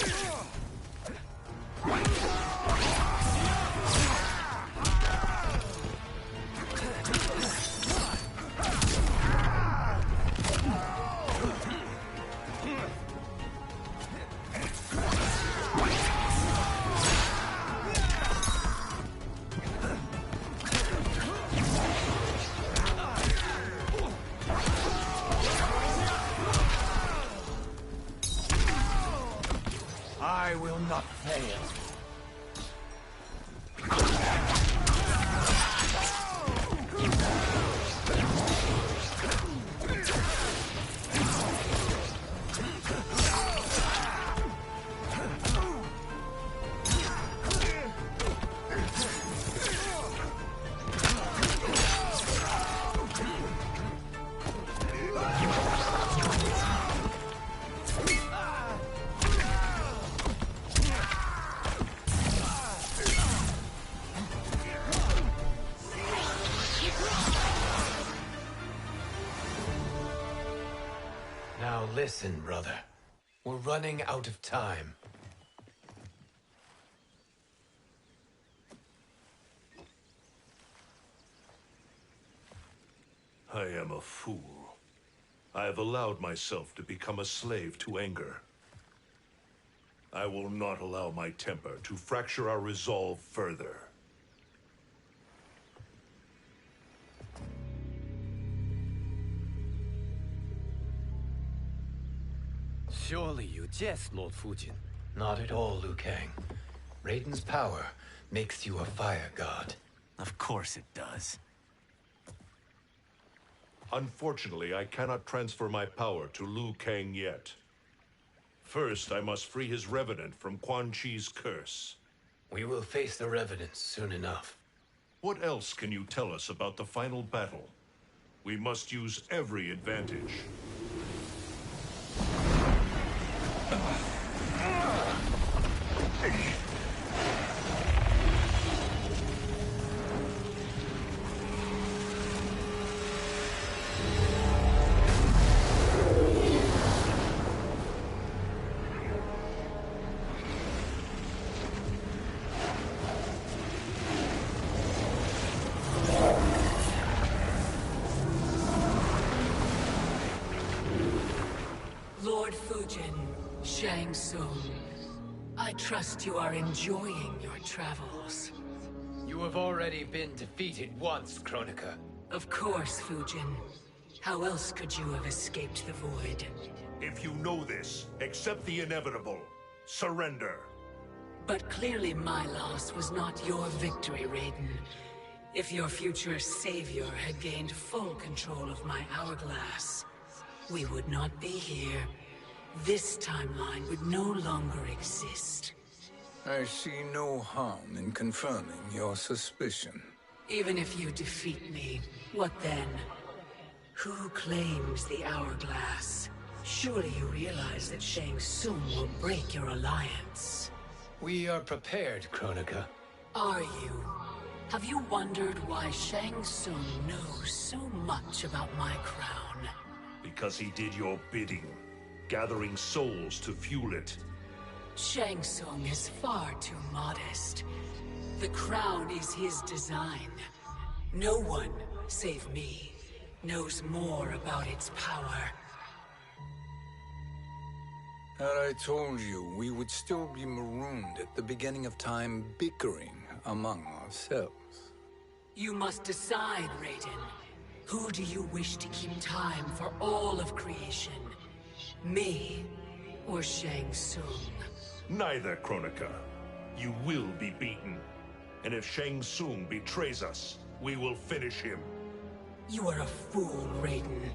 I will not fail. Now listen, brother. We're running out of time. I am a fool. I have allowed myself to become a slave to anger. I will not allow my temper to fracture our resolve further. Surely you jest, Lord Fujin. Not at all, Liu Kang. Raiden's power makes you a fire god. Of course it does. Unfortunately, I cannot transfer my power to Liu Kang yet. First, I must free his revenant from Quan Chi's curse. We will face the revenants soon enough. What else can you tell us about the final battle? We must use every advantage. Lord Fujin, Shang Tsung, I trust you are enjoying your travels. You have already been defeated once, Kronika. Of course, Fujin. How else could you have escaped the void? If you know this, accept the inevitable. Surrender. But clearly my loss was not your victory, Raiden. If your future savior had gained full control of my hourglass, we would not be here. This timeline would no longer exist. I see no harm in confirming your suspicion. Even if you defeat me, what then? Who claims the hourglass? Surely you realize that Shang Tsung will break your alliance. We are prepared, Kronika. Are you? Have you wondered why Shang Tsung knows so much about my crown? Because he did your bidding, gathering souls to fuel it. Shang Tsung is far too modest. The crown is his design. No one, save me, knows more about its power. Had I told you, we would still be marooned at the beginning of time, bickering among ourselves. You must decide, Raiden. Who do you wish to keep time for all of creation? Me or Shang Tsung? Neither, Kronika. You will be beaten. And if Shang Tsung betrays us, we will finish him. You are a fool, Raiden.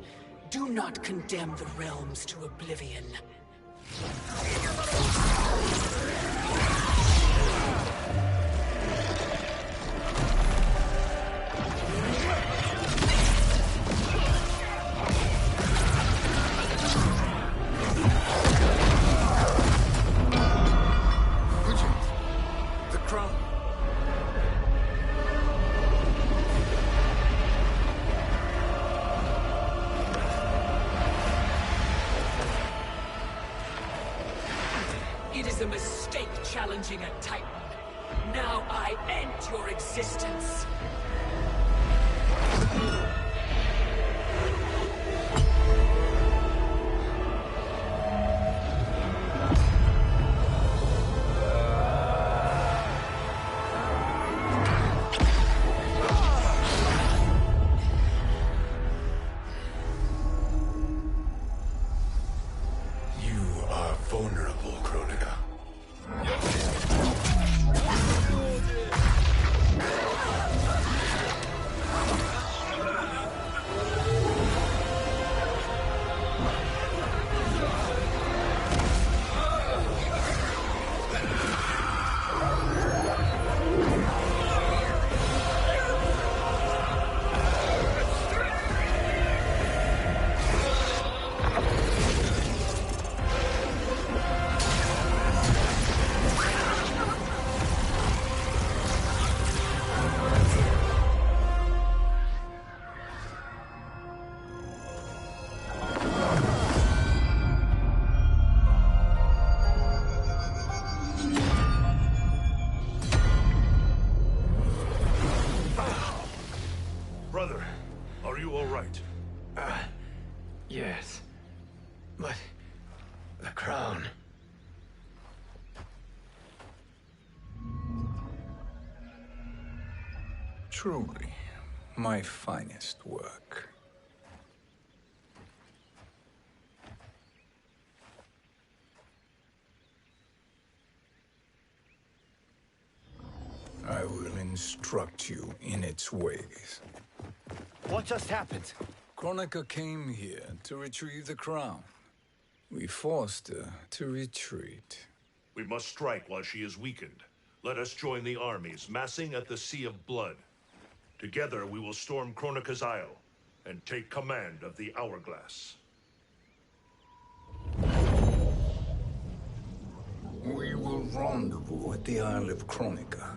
Do not condemn the realms to oblivion. was a mistake challenging a Titan. Now I end your existence. Vulnerable, Kronika. Brother, are you all right? Yes. But... the crown... Truly, my finest work. I will instruct you in its ways. What just happened? Kronika came here to retrieve the crown. We forced her to retreat. We must strike while she is weakened. Let us join the armies, massing at the Sea of Blood. Together we will storm Kronika's Isle, and take command of the Hourglass. We will rendezvous at the Isle of Kronika.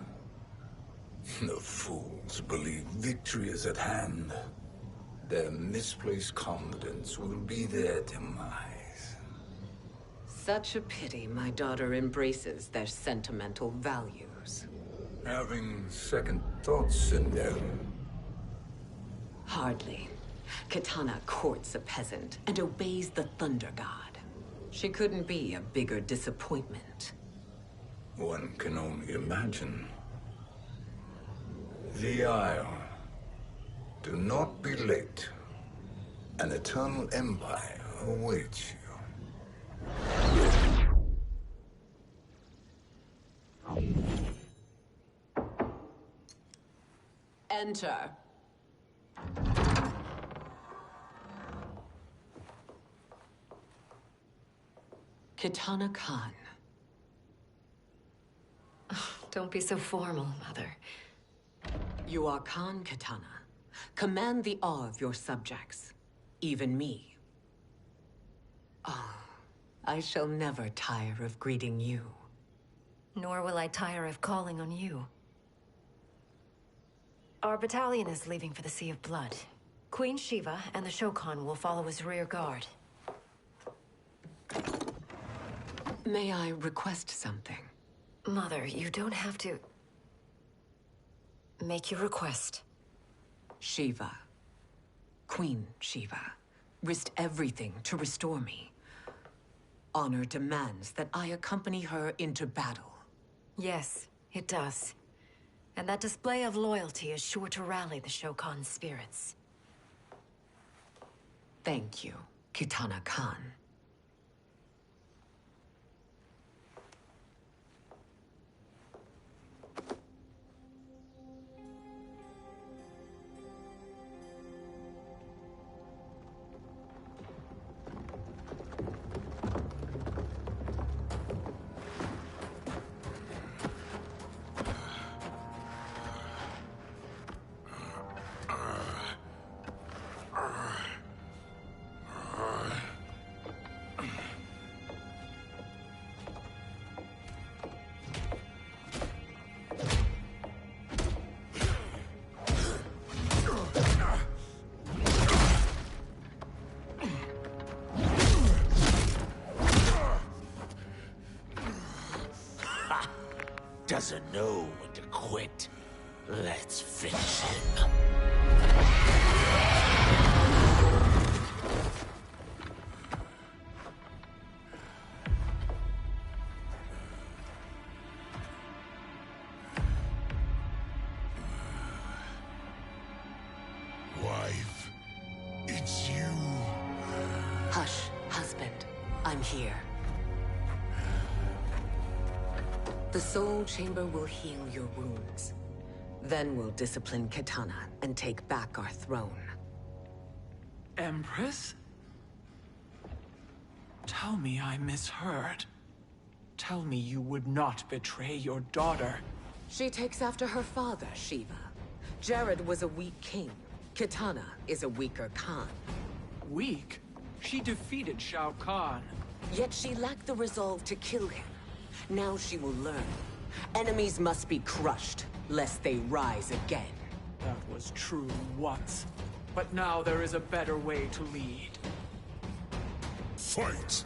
The fools believe victory is at hand. Their misplaced confidence will be their demise. Such a pity my daughter embraces their sentimental values. Having second thoughts, Sindel? Hardly. Kitana courts a peasant and obeys the Thunder God. She couldn't be a bigger disappointment. One can only imagine. The Isle. Do not be late. An eternal empire awaits you. Enter. Kitana Khan. Don't be so formal, Mother. You are Khan Kitana. Command the awe of your subjects. Even me. Oh, I shall never tire of greeting you. Nor will I tire of calling on you. Our battalion is leaving for the Sea of Blood. Queen Shiva and the Shokan will follow as rear guard. May I request something? Mother, you don't have to... make your request. Shiva. Queen Shiva. Risked everything to restore me. Honor demands that I accompany her into battle. Yes, it does. And that display of loyalty is sure to rally the Shokan's spirits. Thank you, Kitana Khan. doesn't know when to quit. Let's finish him. Wife, it's you. Hush, husband. I'm here. The Soul Chamber will heal your wounds. Then we'll discipline Kitana and take back our throne. Empress? Tell me I misheard. Tell me you would not betray your daughter. She takes after her father, Shiva. Jared was a weak king. Kitana is a weaker Khan. Weak? She defeated Shao Kahn. Yet she lacked the resolve to kill him. Now she will learn. Enemies must be crushed, lest they rise again. That was true once. But now there is a better way to lead. Fight!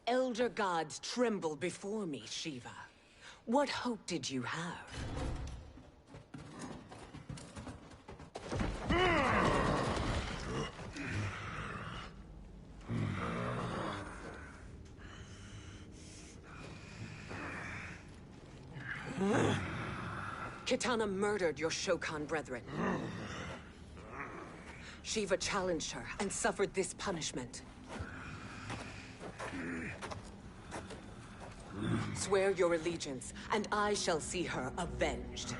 Elder gods tremble before me, Shiva. What hope did you have? Kitana murdered your Shokan brethren. Shiva challenged her and suffered this punishment. Swear your allegiance, and I shall see her avenged.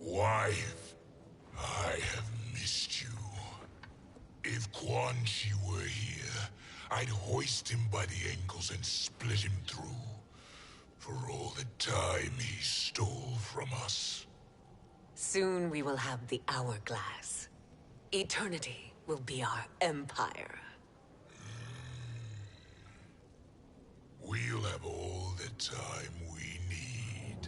Wife, I have missed you. If Quan Chi were here, I'd hoist him by the ankles and split him through. For all the time he stole from us. Soon we will have the hourglass. Eternity will be our empire. We'll time we need.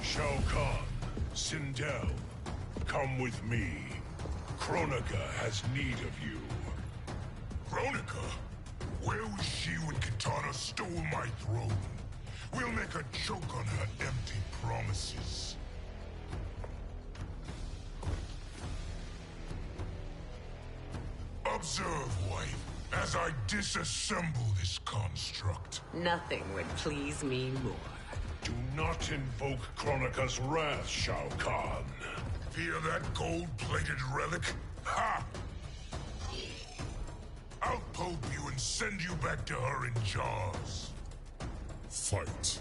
Shao Kahn, Sindel, come with me. Kronika has need of you. Kronika? Where was she when Kitana stole my throne? We'll make a joke on her empty promises. Observe, wife, as I disassemble this construct. Nothing would please me more. Do not invoke Kronika's wrath, Shao Kahn. Fear that gold-plated relic? Ha! I'll pulp you and send you back to her in jars. Fight.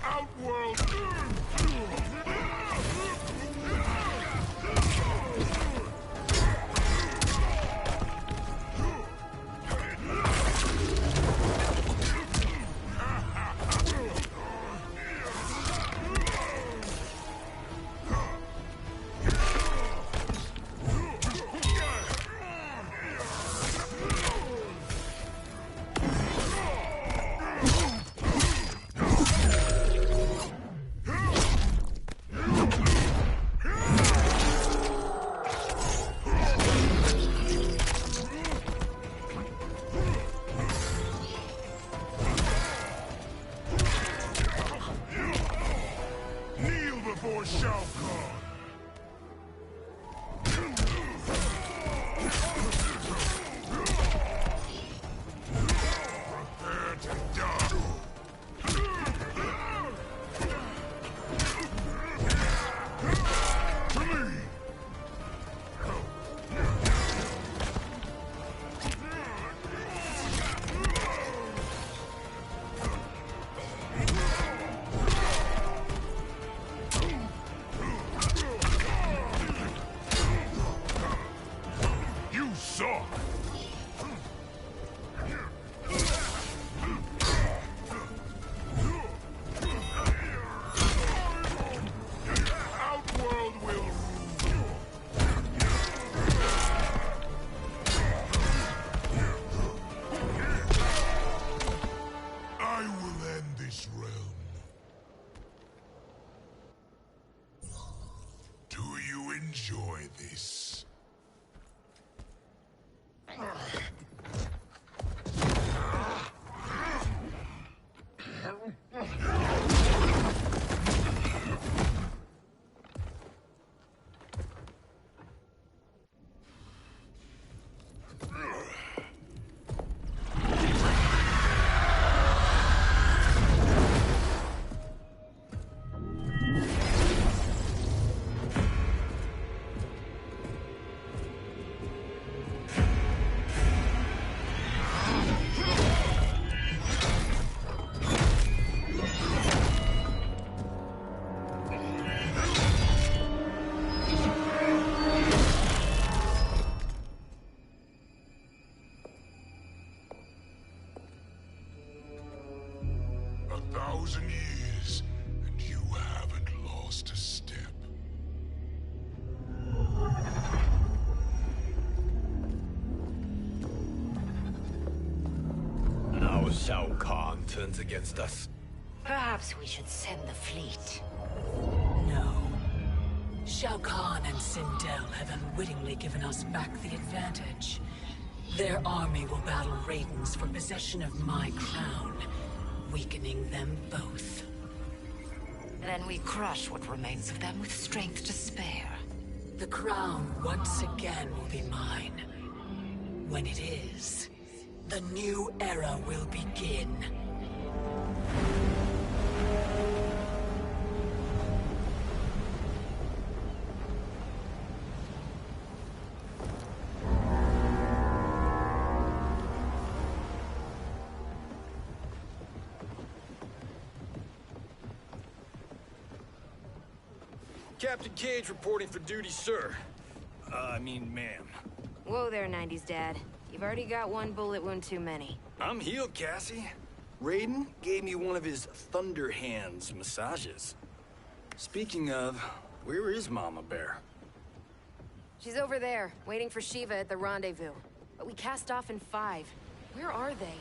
Outworld! Enjoy this. Years, and you haven't lost a step. Now Shao Kahn turns against us. Perhaps we should send the fleet. No. Shao Kahn and Sindel have unwittingly given us back the advantage. Their army will battle Raidens for possession of my crown, weakening them both. Then we crush what remains of them with strength to spare. The crown once again will be mine. When it is, the new era will begin. Captain Cage reporting for duty, sir. Ma'am. Whoa there, 90s dad. You've already got one bullet wound too many. I'm healed, Cassie. Raiden gave me one of his Thunder Hands massages. Speaking of, where is Mama Bear? She's over there, waiting for Shiva at the rendezvous. But we cast off in 5. Where are they?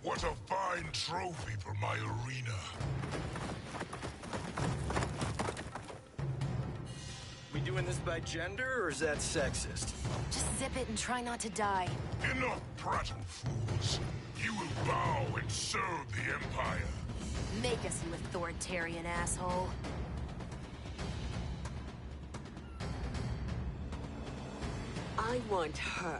What a fine trophy for my arena. We doing this by gender, or is that sexist? Just zip it and try not to die. Enough prattle, fools. You will bow and serve the Empire. Make us, you authoritarian asshole. I want her.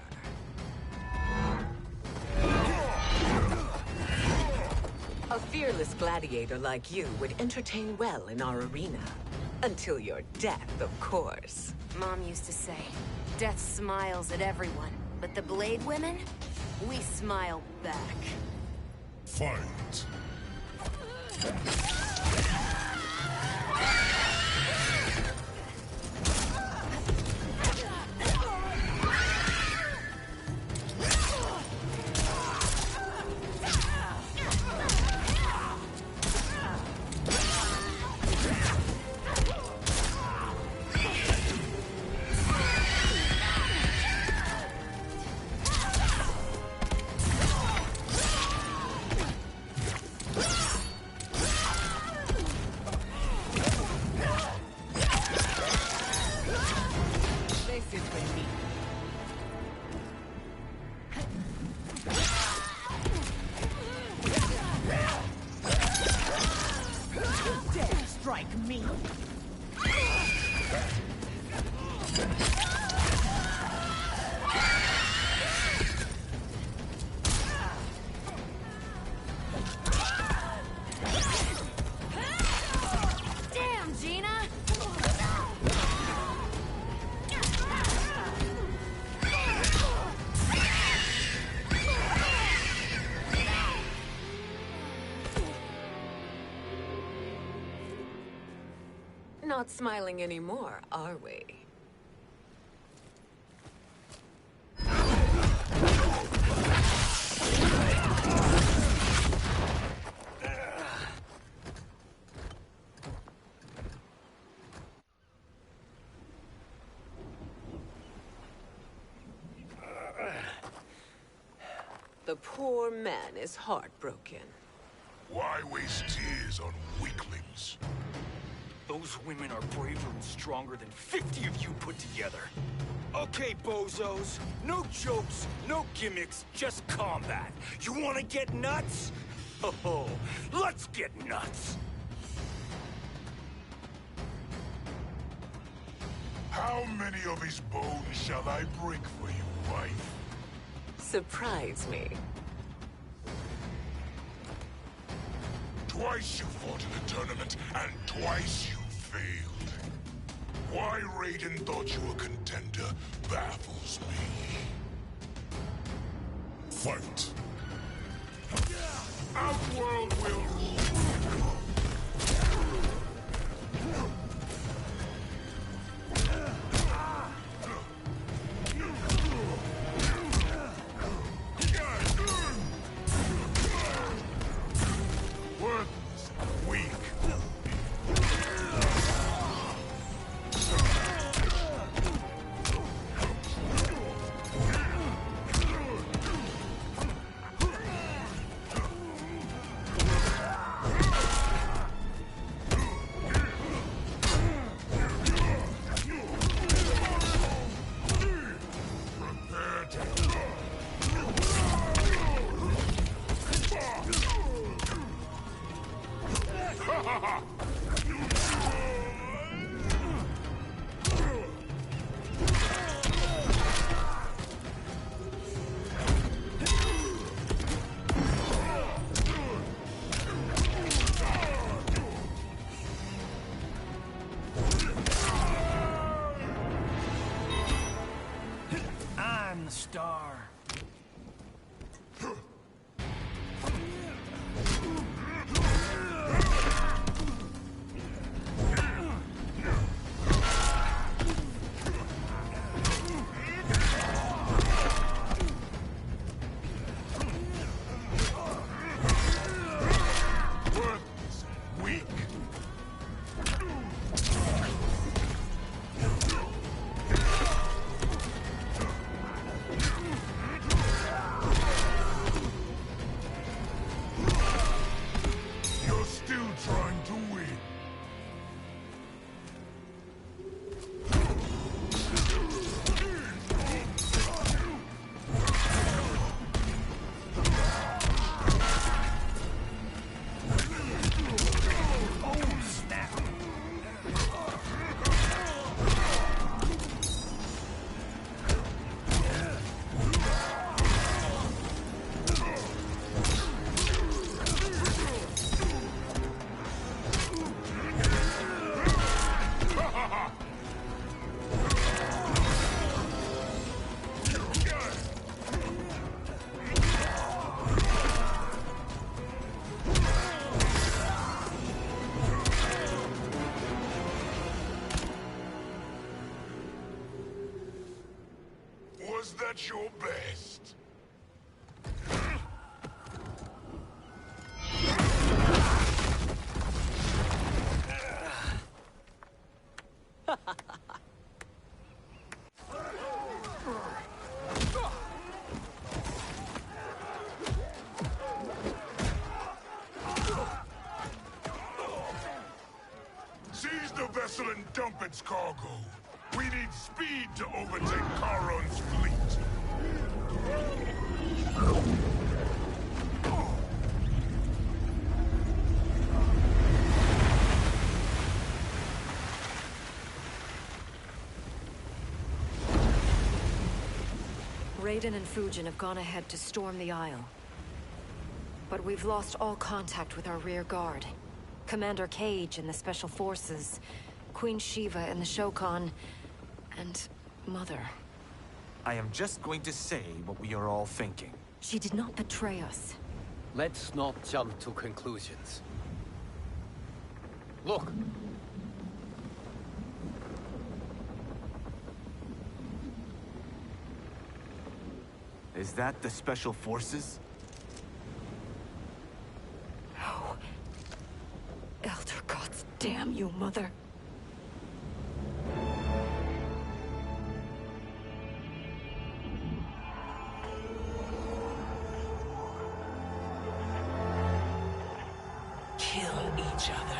A fearless gladiator like you would entertain well in our arena. Until your death, of course. Mom used to say, death smiles at everyone, but the Blade women, we smile back. Fight. Strike me. Damn, Gina! Not smiling anymore, are we? The poor man is heartbroken. Why waste tears on weaklings? Those women are braver and stronger than 50 of you put together. Okay, bozos. No jokes, no gimmicks, just combat. You wanna get nuts? Oh, let's get nuts! How many of his bones shall I break for you, wife? Surprise me. Twice you fought in the tournament, and twice you failed. Why Raiden thought you a contender baffles me. Fight. Outworld will rule. Worthless and weak. star. Was that your best? Seize the vessel and dump its cargo. We need speed to overtake Charon's fleet. Raiden and Fujin have gone ahead to storm the Isle. But we've lost all contact with our rear guard. Commander Cage and the Special Forces, Queen Shiva and the Shokan, and Mother. I am just going to say what we are all thinking. She did not betray us. Let's not jump to conclusions. Look! Is that the Special Forces? No. Elder gods, damn you, Mother. Kill each other.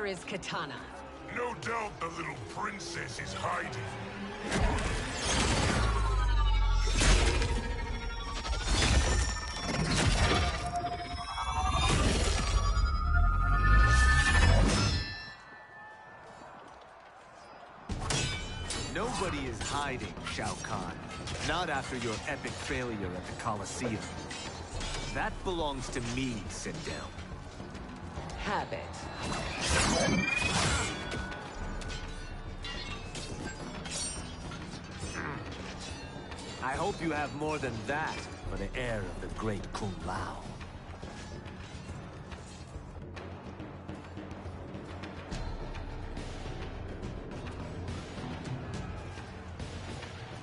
Is Katana. No doubt the little princess is hiding. Nobody is hiding, Shao Kahn. Not after your epic failure at the Colosseum. That belongs to me, Sindel. Have it. I hope you have more than that for the heir of the great Kung Lao.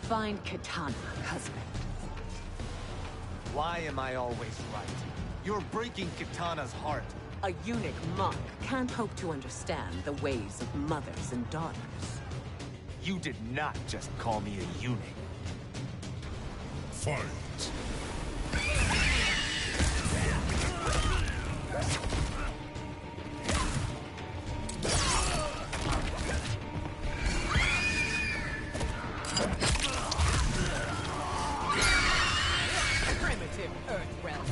Find Katana, husband. Why am I always right? You're breaking Kitana's heart. A eunuch monk can't hope to understand the ways of mothers and daughters. You did not just call me a eunuch. Fight. Primitive Earth realm.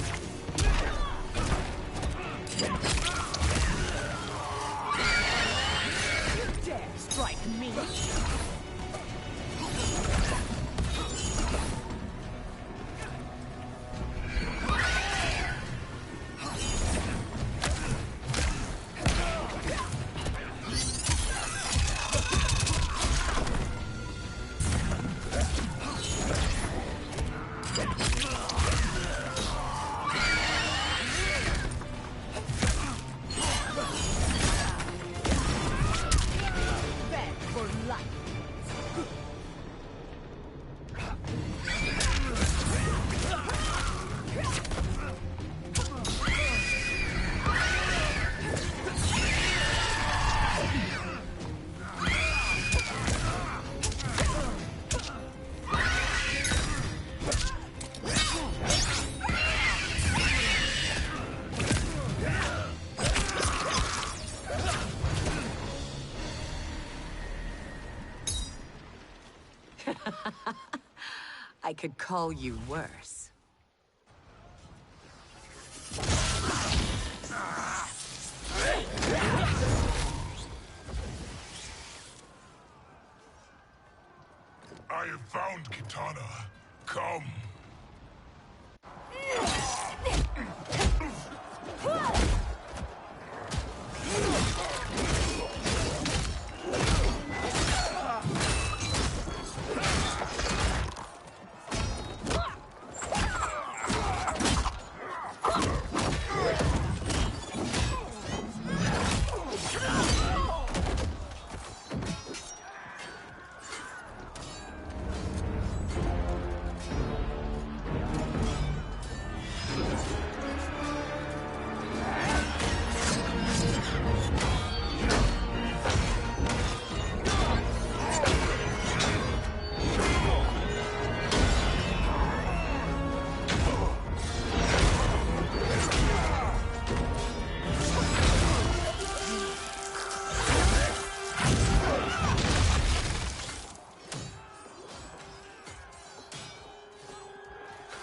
You dare strike me? Bed for life. I could call you worse. I have found Kitana. Come.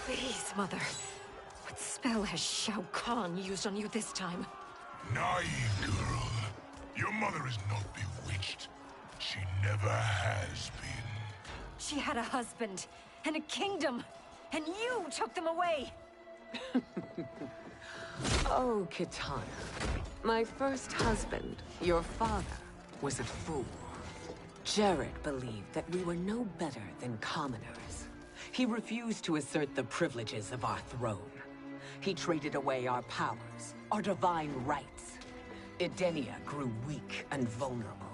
Please, Mother. What spell has Shao Kahn used on you this time? Naive girl. Your mother is not bewitched. She never has been. She had a husband and a kingdom, and you took them away! Oh, Kitana. My first husband, your father, was a fool. Jared believed that we were no better than commoners. He refused to assert the privileges of our throne. He traded away our powers, our divine rights. Edenia grew weak and vulnerable.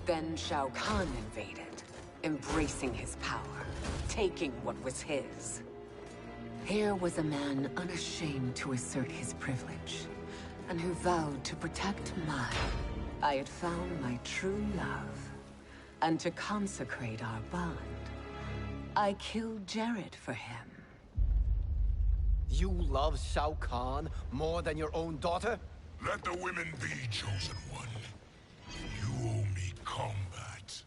Then Shao Kahn invaded, embracing his power, taking what was his. Here was a man unashamed to assert his privilege, and who vowed to protect mine. I had found my true love, and to consecrate our bond, I killed Jared for him. You love Shao Kahn more than your own daughter? Let the women be, chosen one. You owe me combat.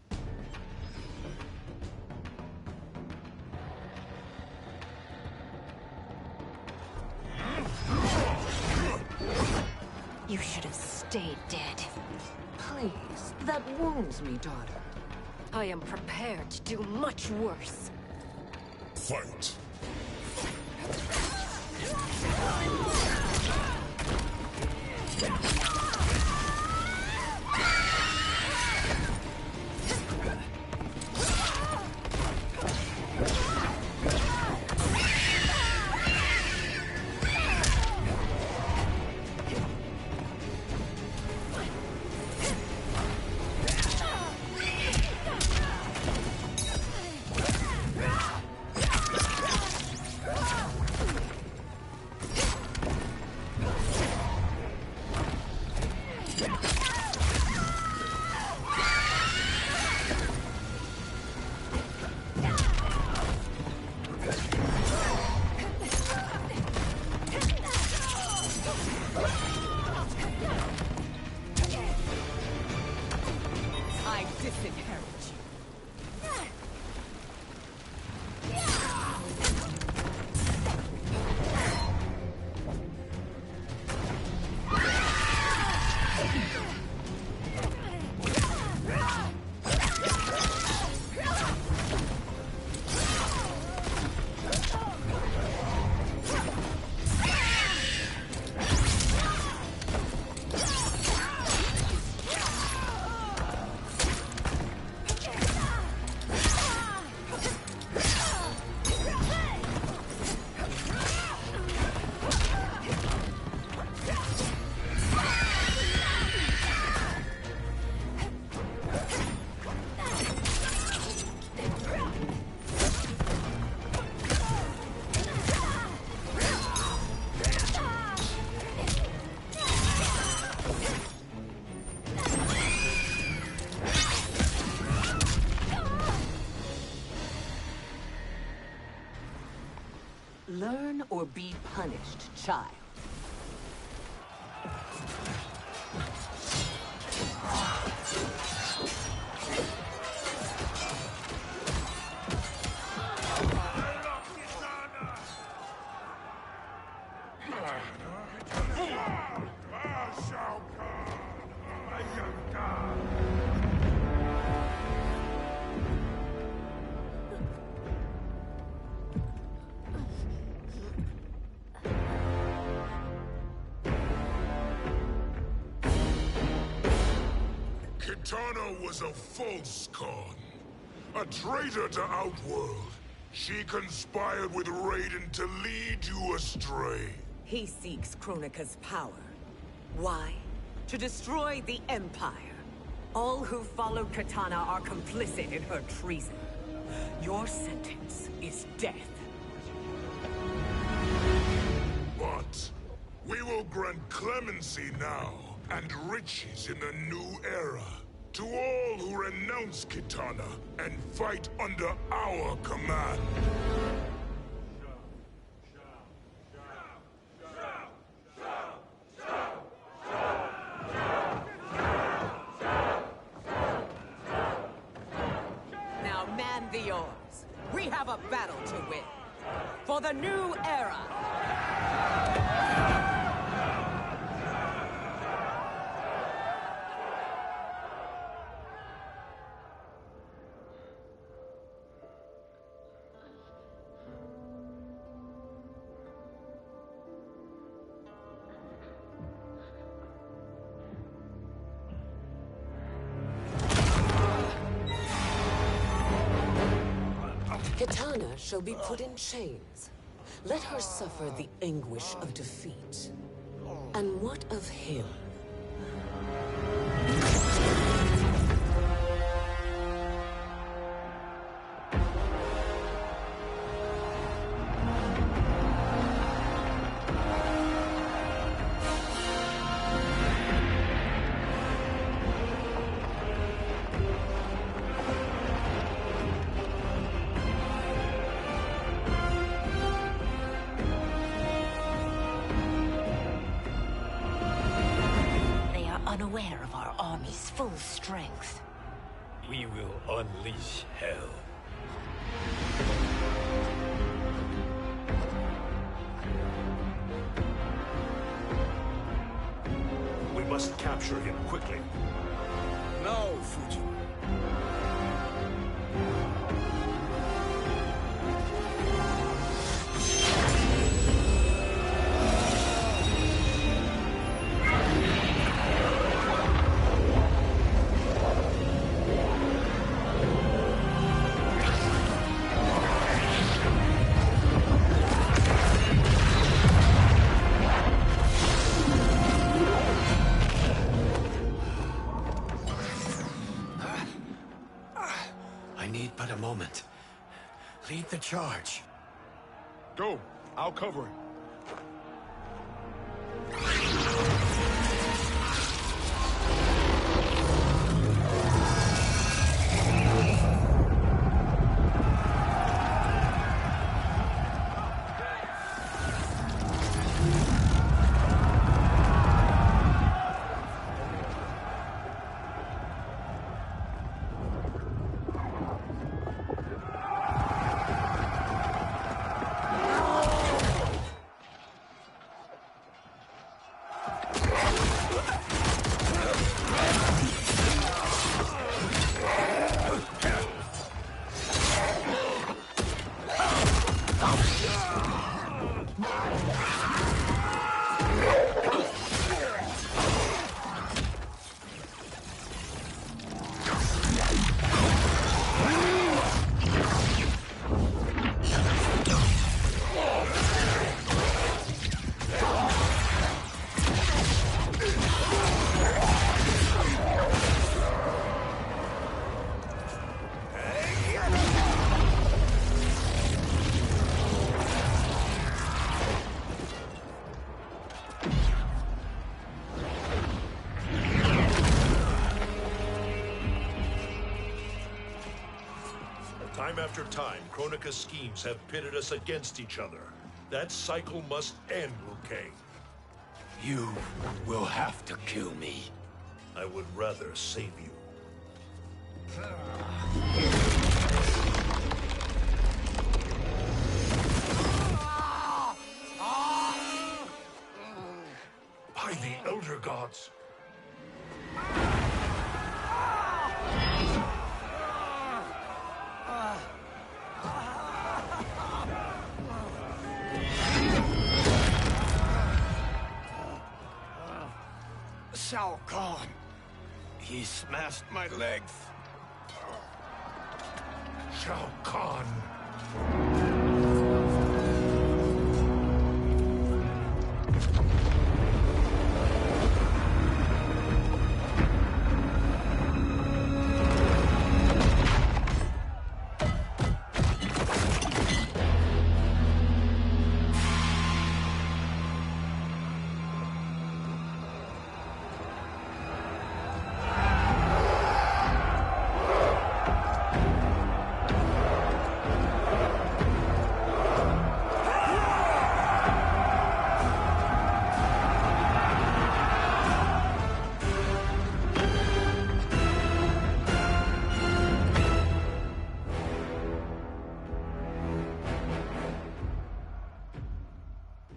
You should have stayed dead. Please, that wounds me, daughter. I am prepared to do much worse. Fight. punished child. Kitana was a false con. A traitor to Outworld. She conspired with Raiden to lead you astray. He seeks Kronika's power. Why? To destroy the Empire. All who followed Kitana are complicit in her treason. Your sentence is death. But we will grant clemency now and riches in the new era to all who renounce Kitana and fight under our command. Now man the oars. We have a battle to win. For the new era! Kitana shall be put in chains. Let her suffer the anguish of defeat. And what of him? Unaware of our army's full strength. We will unleash hell. We must capture him quickly. No, Fuji. I need but a moment. Lead the charge. Go. I'll cover him. Time after time, Kronika's schemes have pitted us against each other. That cycle must end, Liu Kang. You will have to kill me. I would rather save you. By the Elder Gods! Shao Kahn! He smashed my legs! Shao Kahn!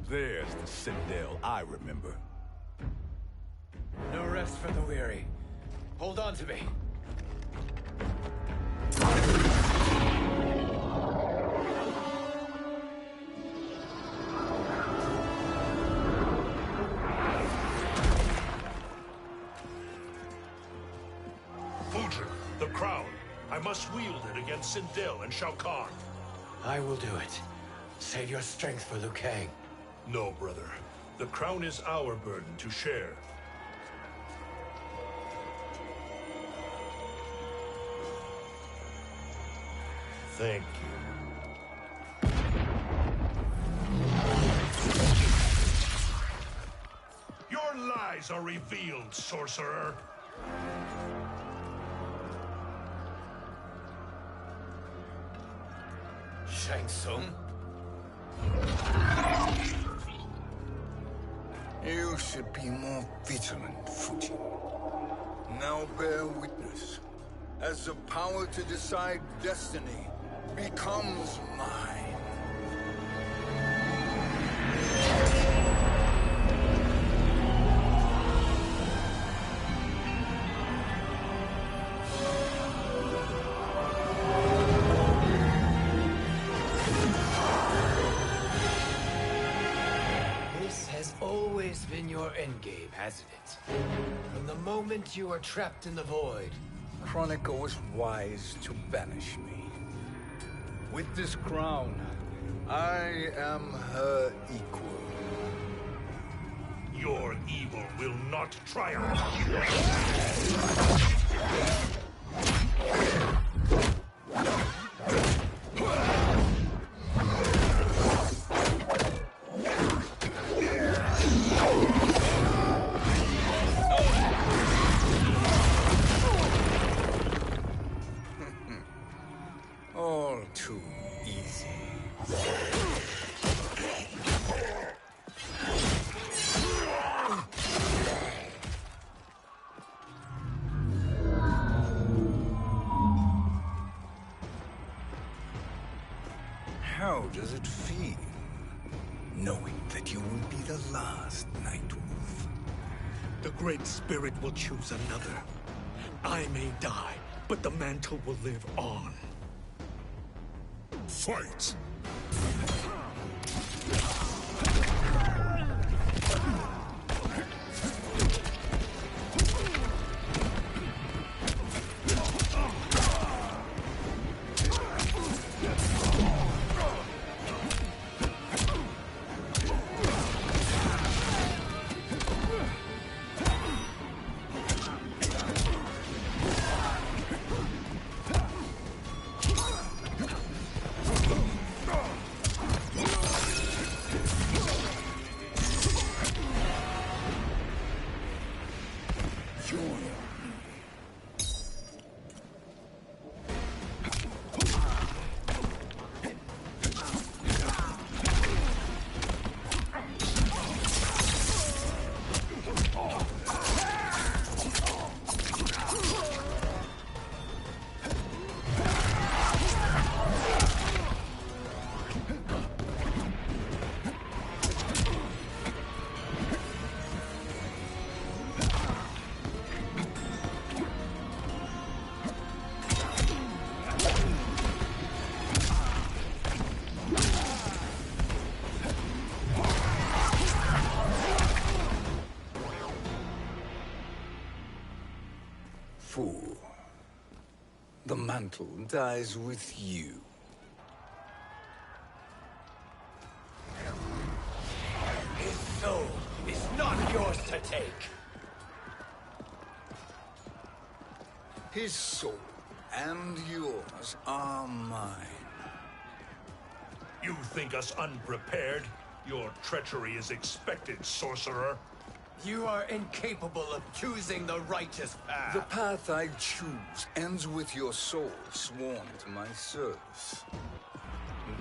There's the Citadel I remember. No rest for the weary. Hold on to me. Fujin, the crown. I must wield it against Sindel and Shao Kahn. I will do it. Save your strength for Liu Kang. No, brother. The crown is our burden to share. Thank you. Your lies are revealed, sorcerer. Shang Tsung? You should be more vigilant, Fujin. Now bear witness. As the power to decide destiny becomes mine. This has always been your endgame, hasn't it? From the moment you were trapped in the void. Kronika was wise to banish me. With this crown, I am her equal. Your evil will not triumph. All too easy. How does it feel, knowing that you will be the last Nightwolf? The Great Spirit will choose another. I may die, but the mantle will live on. Fight! fool. The mantle dies with you. His soul is not yours to take. His soul and yours are mine. You think us unprepared? Your treachery is expected, sorcerer. You are incapable of choosing the righteous path. The path I choose ends with your soul sworn to my service.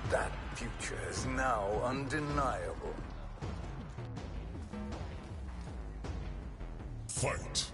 That future is now undeniable. Fight.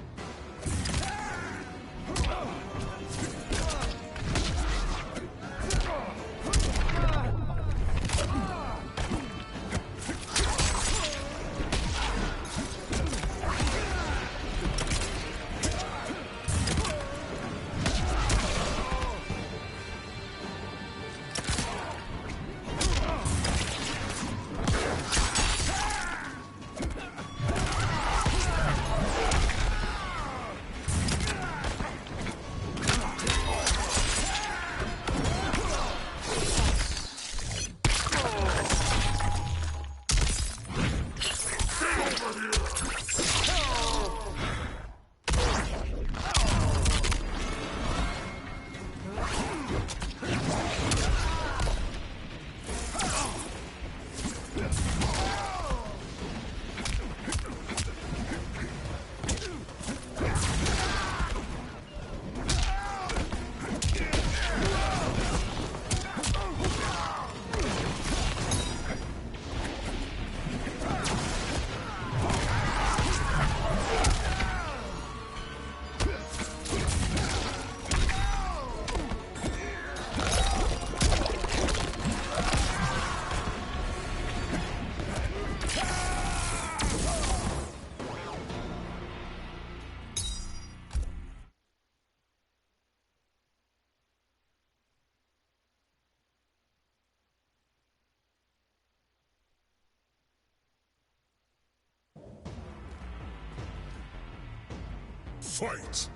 Fight!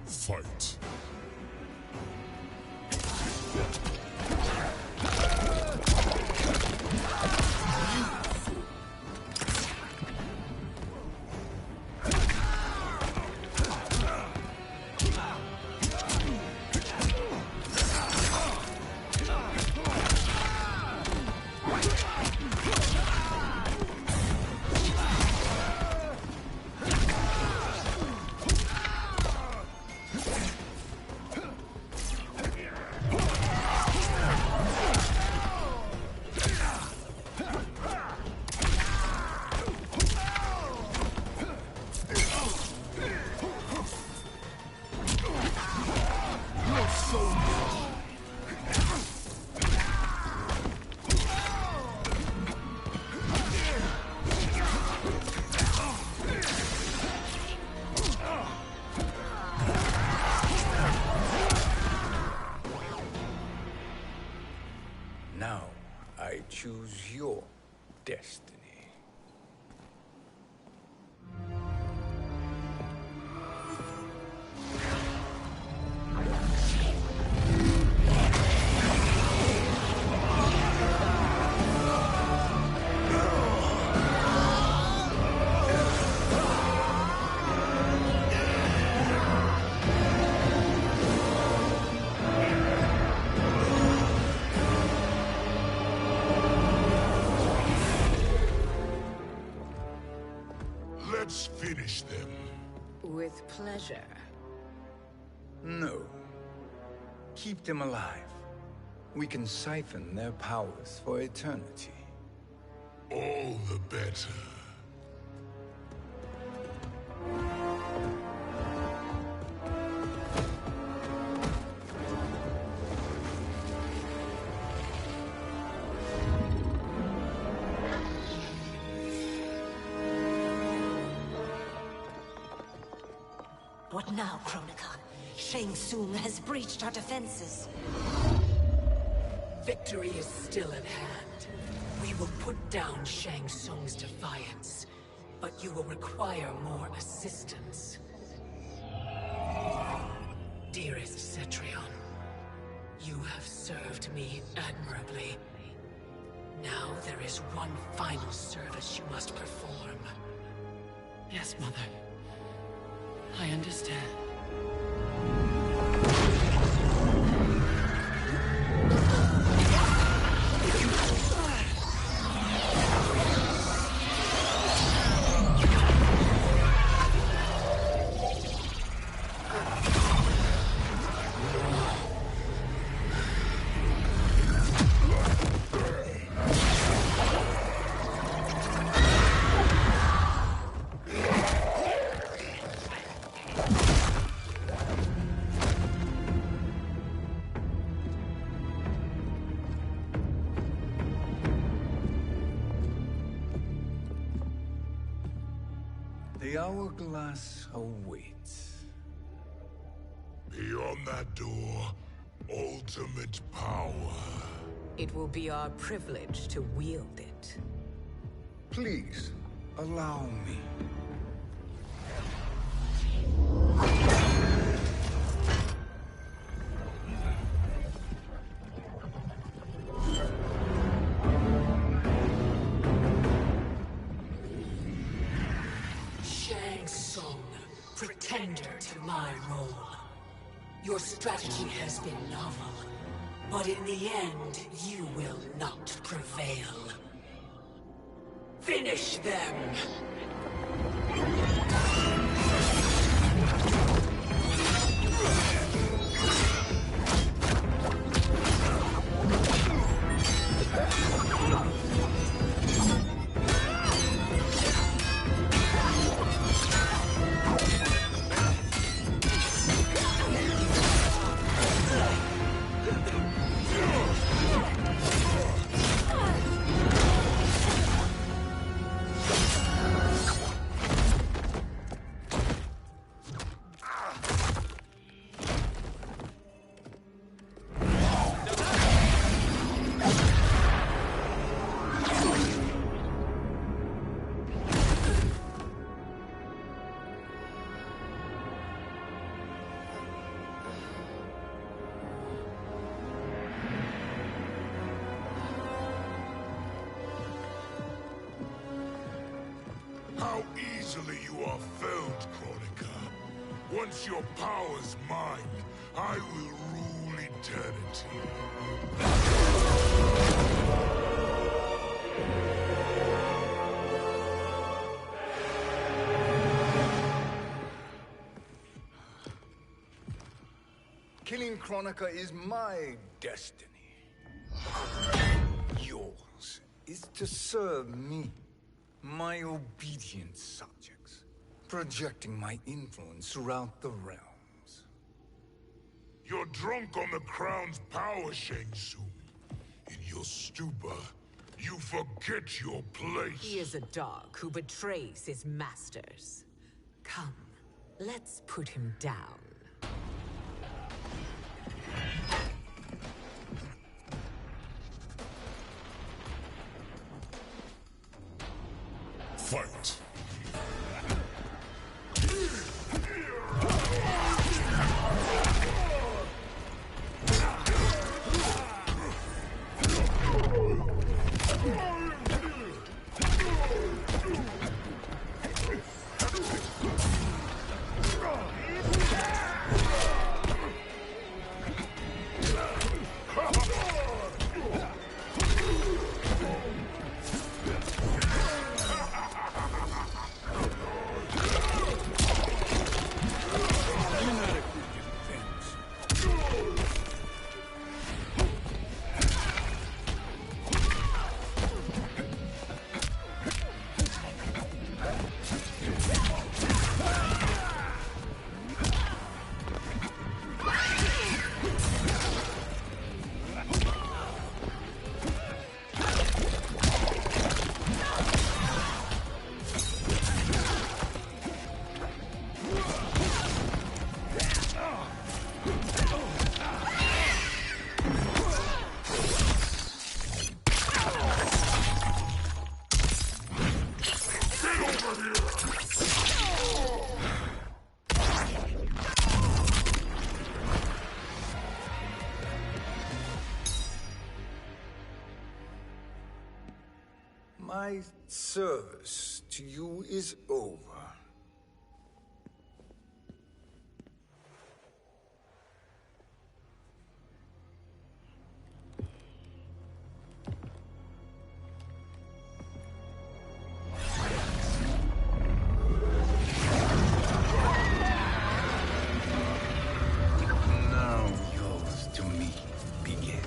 Fight. choose your destiny. Let's finish them. With pleasure. No. Keep them alive. We can siphon their powers for eternity. All the better. What now, Kronika? Shang Tsung has breached our defenses. Victory is still at hand. We will put down Shang Tsung's defiance, but you will require more assistance. Dearest Cetrion, you have served me admirably. Now there is one final service you must perform. Yes, Mother. I understand. The hourglass awaits. Beyond that door, ultimate power. It will be our privilege to wield it. Please, allow me. Shang Tsung, pretender to my role. Your strategy has been novel, but in the end, you will not prevail. Finish them! How easily you are felled, Kronika. Once your power's mine, I will rule eternity. Killing Kronika is my destiny. Yours is to serve me, my obedient subjects, projecting my influence throughout the realms. You're drunk on the crown's power, Shang Tsung. In your stupor, you forget your place. He is a dog who betrays his masters. Come, let's put him down. Fight! My service to you is over. Now yours to me begins.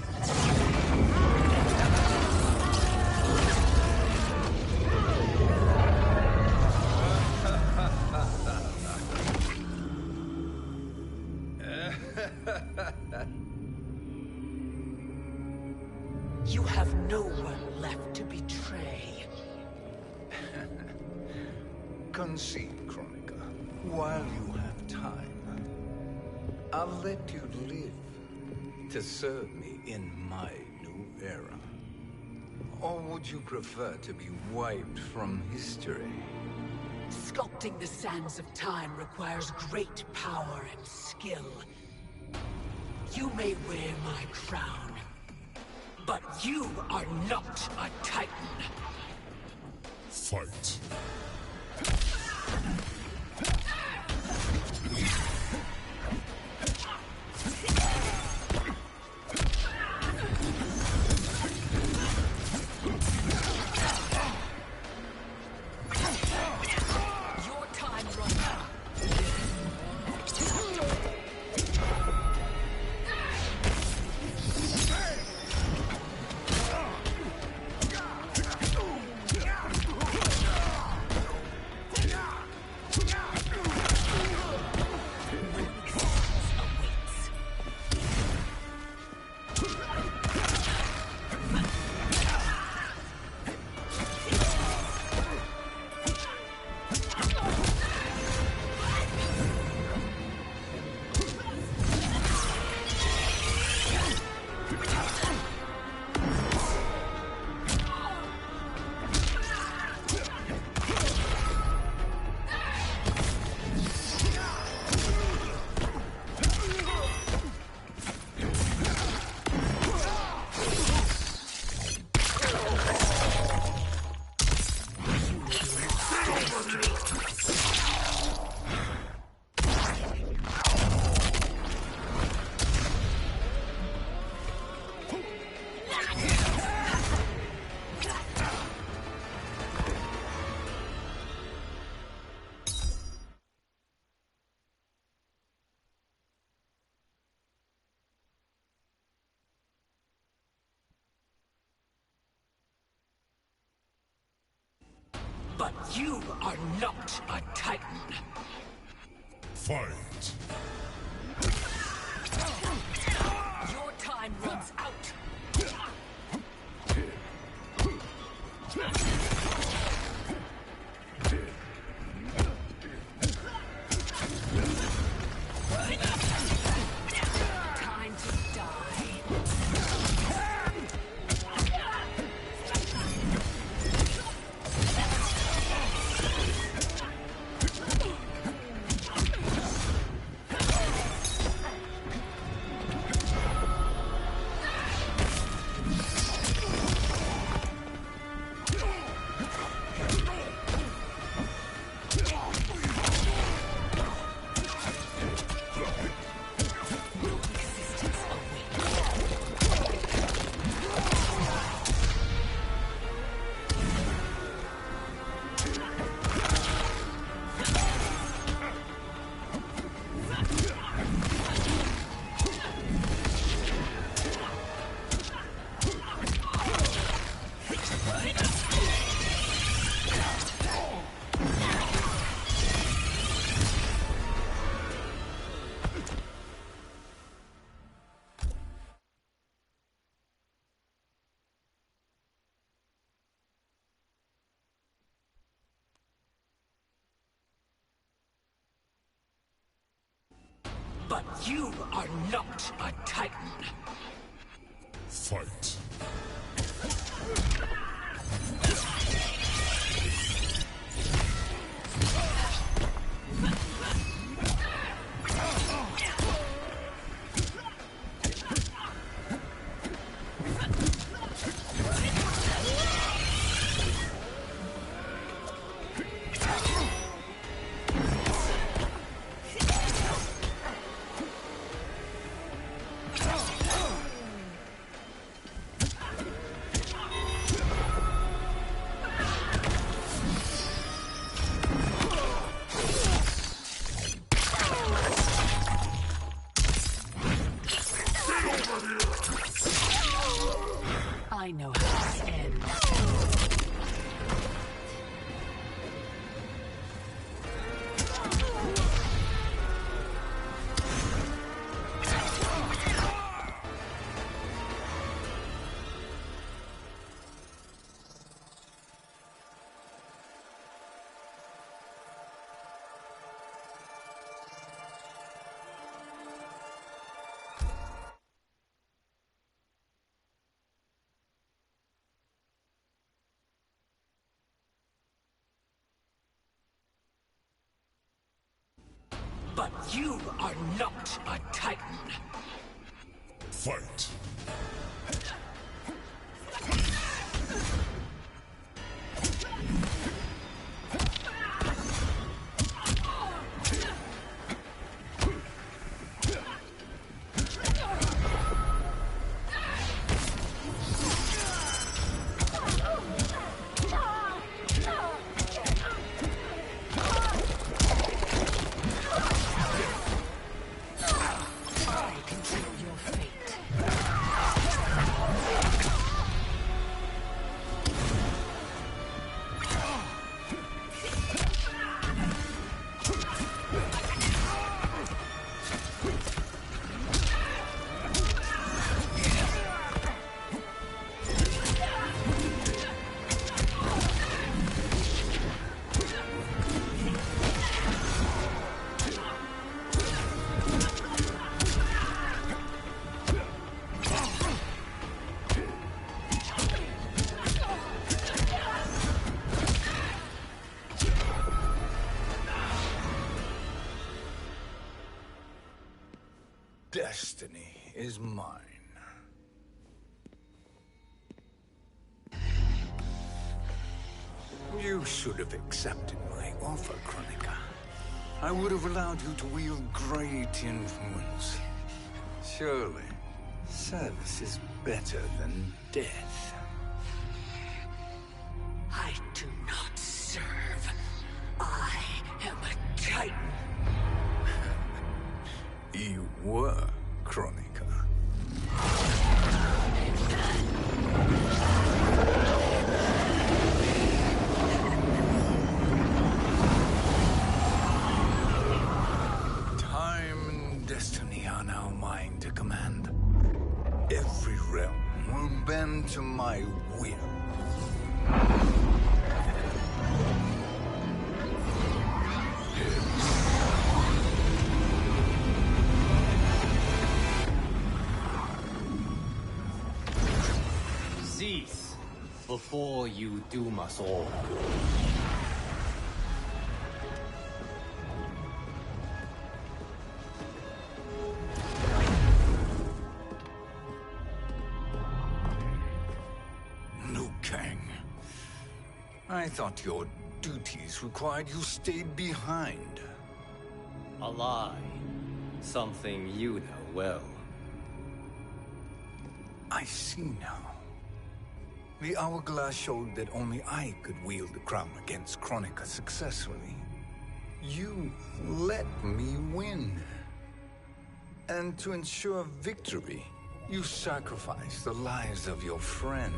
You have no one left to betray. Concede, Chronica, while you have time. I'll let you live to serve me in my new era. Or would you prefer to be wiped from history? Sculpting the sands of time requires great power and skill. You may wear my crown, but you are not a Titan. Fight. Your time runs out. But you are not a Titan. Fight. Your time runs out. Time to die. But you are not a Titan. Fight. I know how this ends. But you are not a Titan. Fight. Destiny is mine. You should have accepted my offer, Kronika. I would have allowed you to wield great influence. Surely, service is better than death. I do not serve. I am a Titan. You were, Kronika. Time and destiny are now mine to command. Every realm will bend to my will. Cease before you doom us all. Liu Kang. I thought your duties required you stayed behind. A lie. Something you know well. I see now. The hourglass showed that only I could wield the crown against Kronika successfully. You let me win. And to ensure victory, you sacrificed the lives of your friends.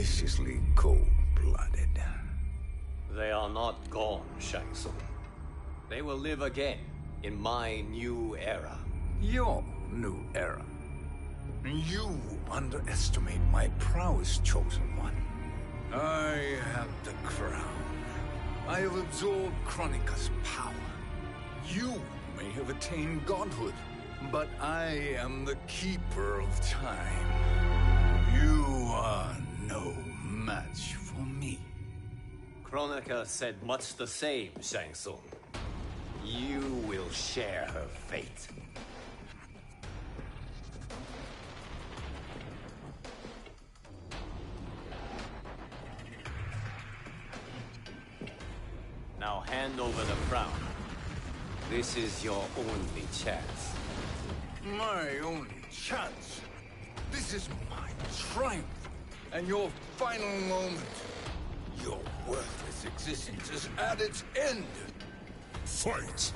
deliciously cold-blooded. They are not gone, Shang Tsung. They will live again in my new era. Your new era. You underestimate my prowess, Chosen One. I have the crown. I have absorbed Kronika's power. You may have attained godhood, but I am the keeper of time. You are no match for me. Kronika said much the same, Shang Tsung. You will share her fate. Now hand over the crown. This is your only chance. My only chance? This is my triumph, and your final moment. Your worthless existence is at its end. Fight!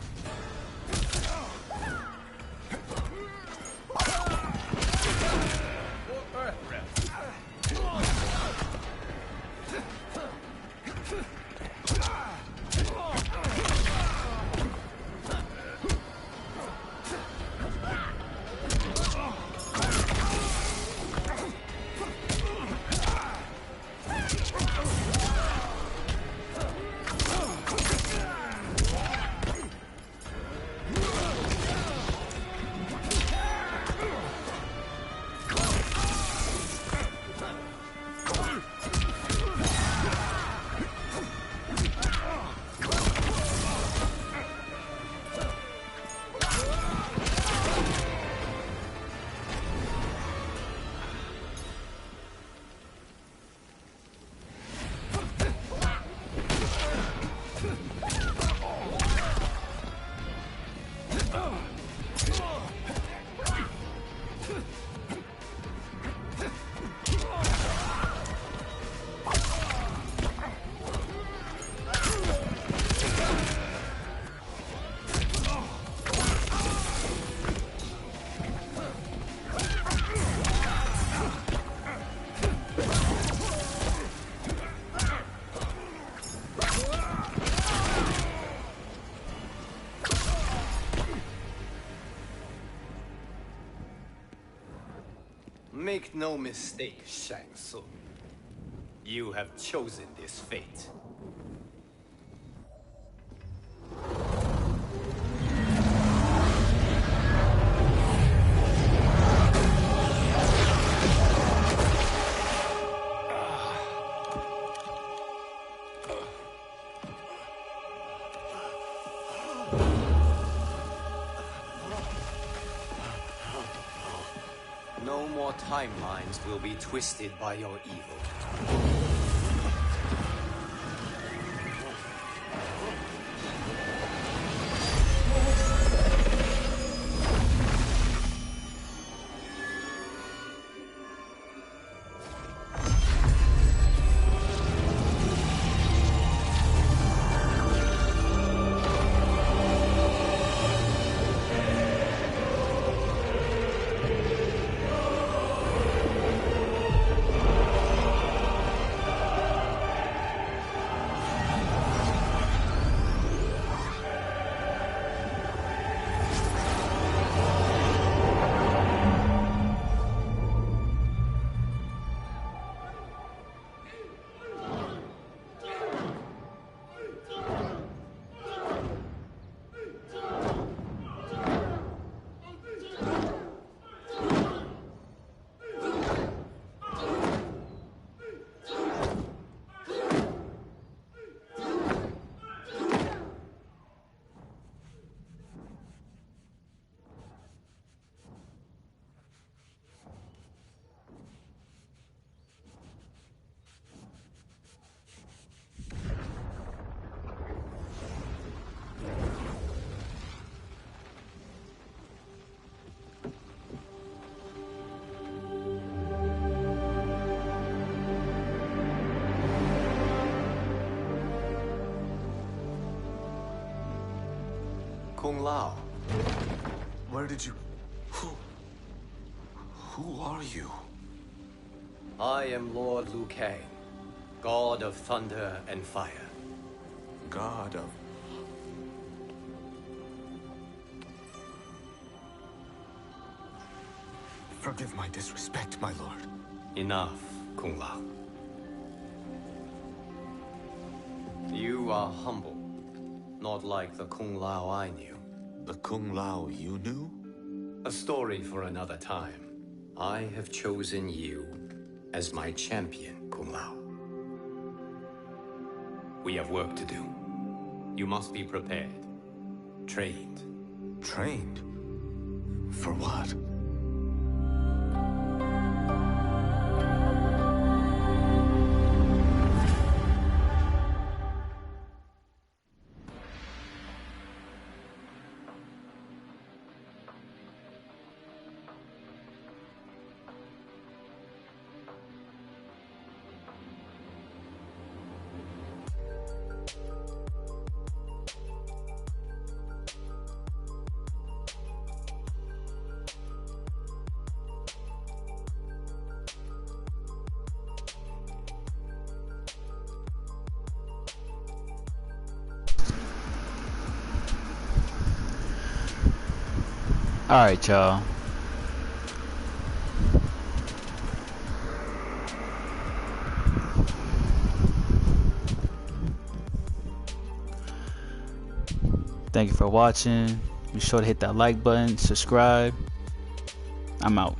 Make no mistake, Shang Tsung. You have chosen this fate. No more timelines will be twisted by your evil. Kung Lao. Where did you... Who are you? I am Lord Liu Kang, God of thunder and fire. God of... Forgive my disrespect, my lord. Enough, Kung Lao. You are humble, not like the Kung Lao I knew. The Kung Lao you knew? A story for another time. I have chosen you as my champion, Kung Lao. We have work to do. You must be prepared. Trained. Trained? For what? Alright, y'all. Thank you for watching. Be sure to hit that like button, subscribe. I'm out.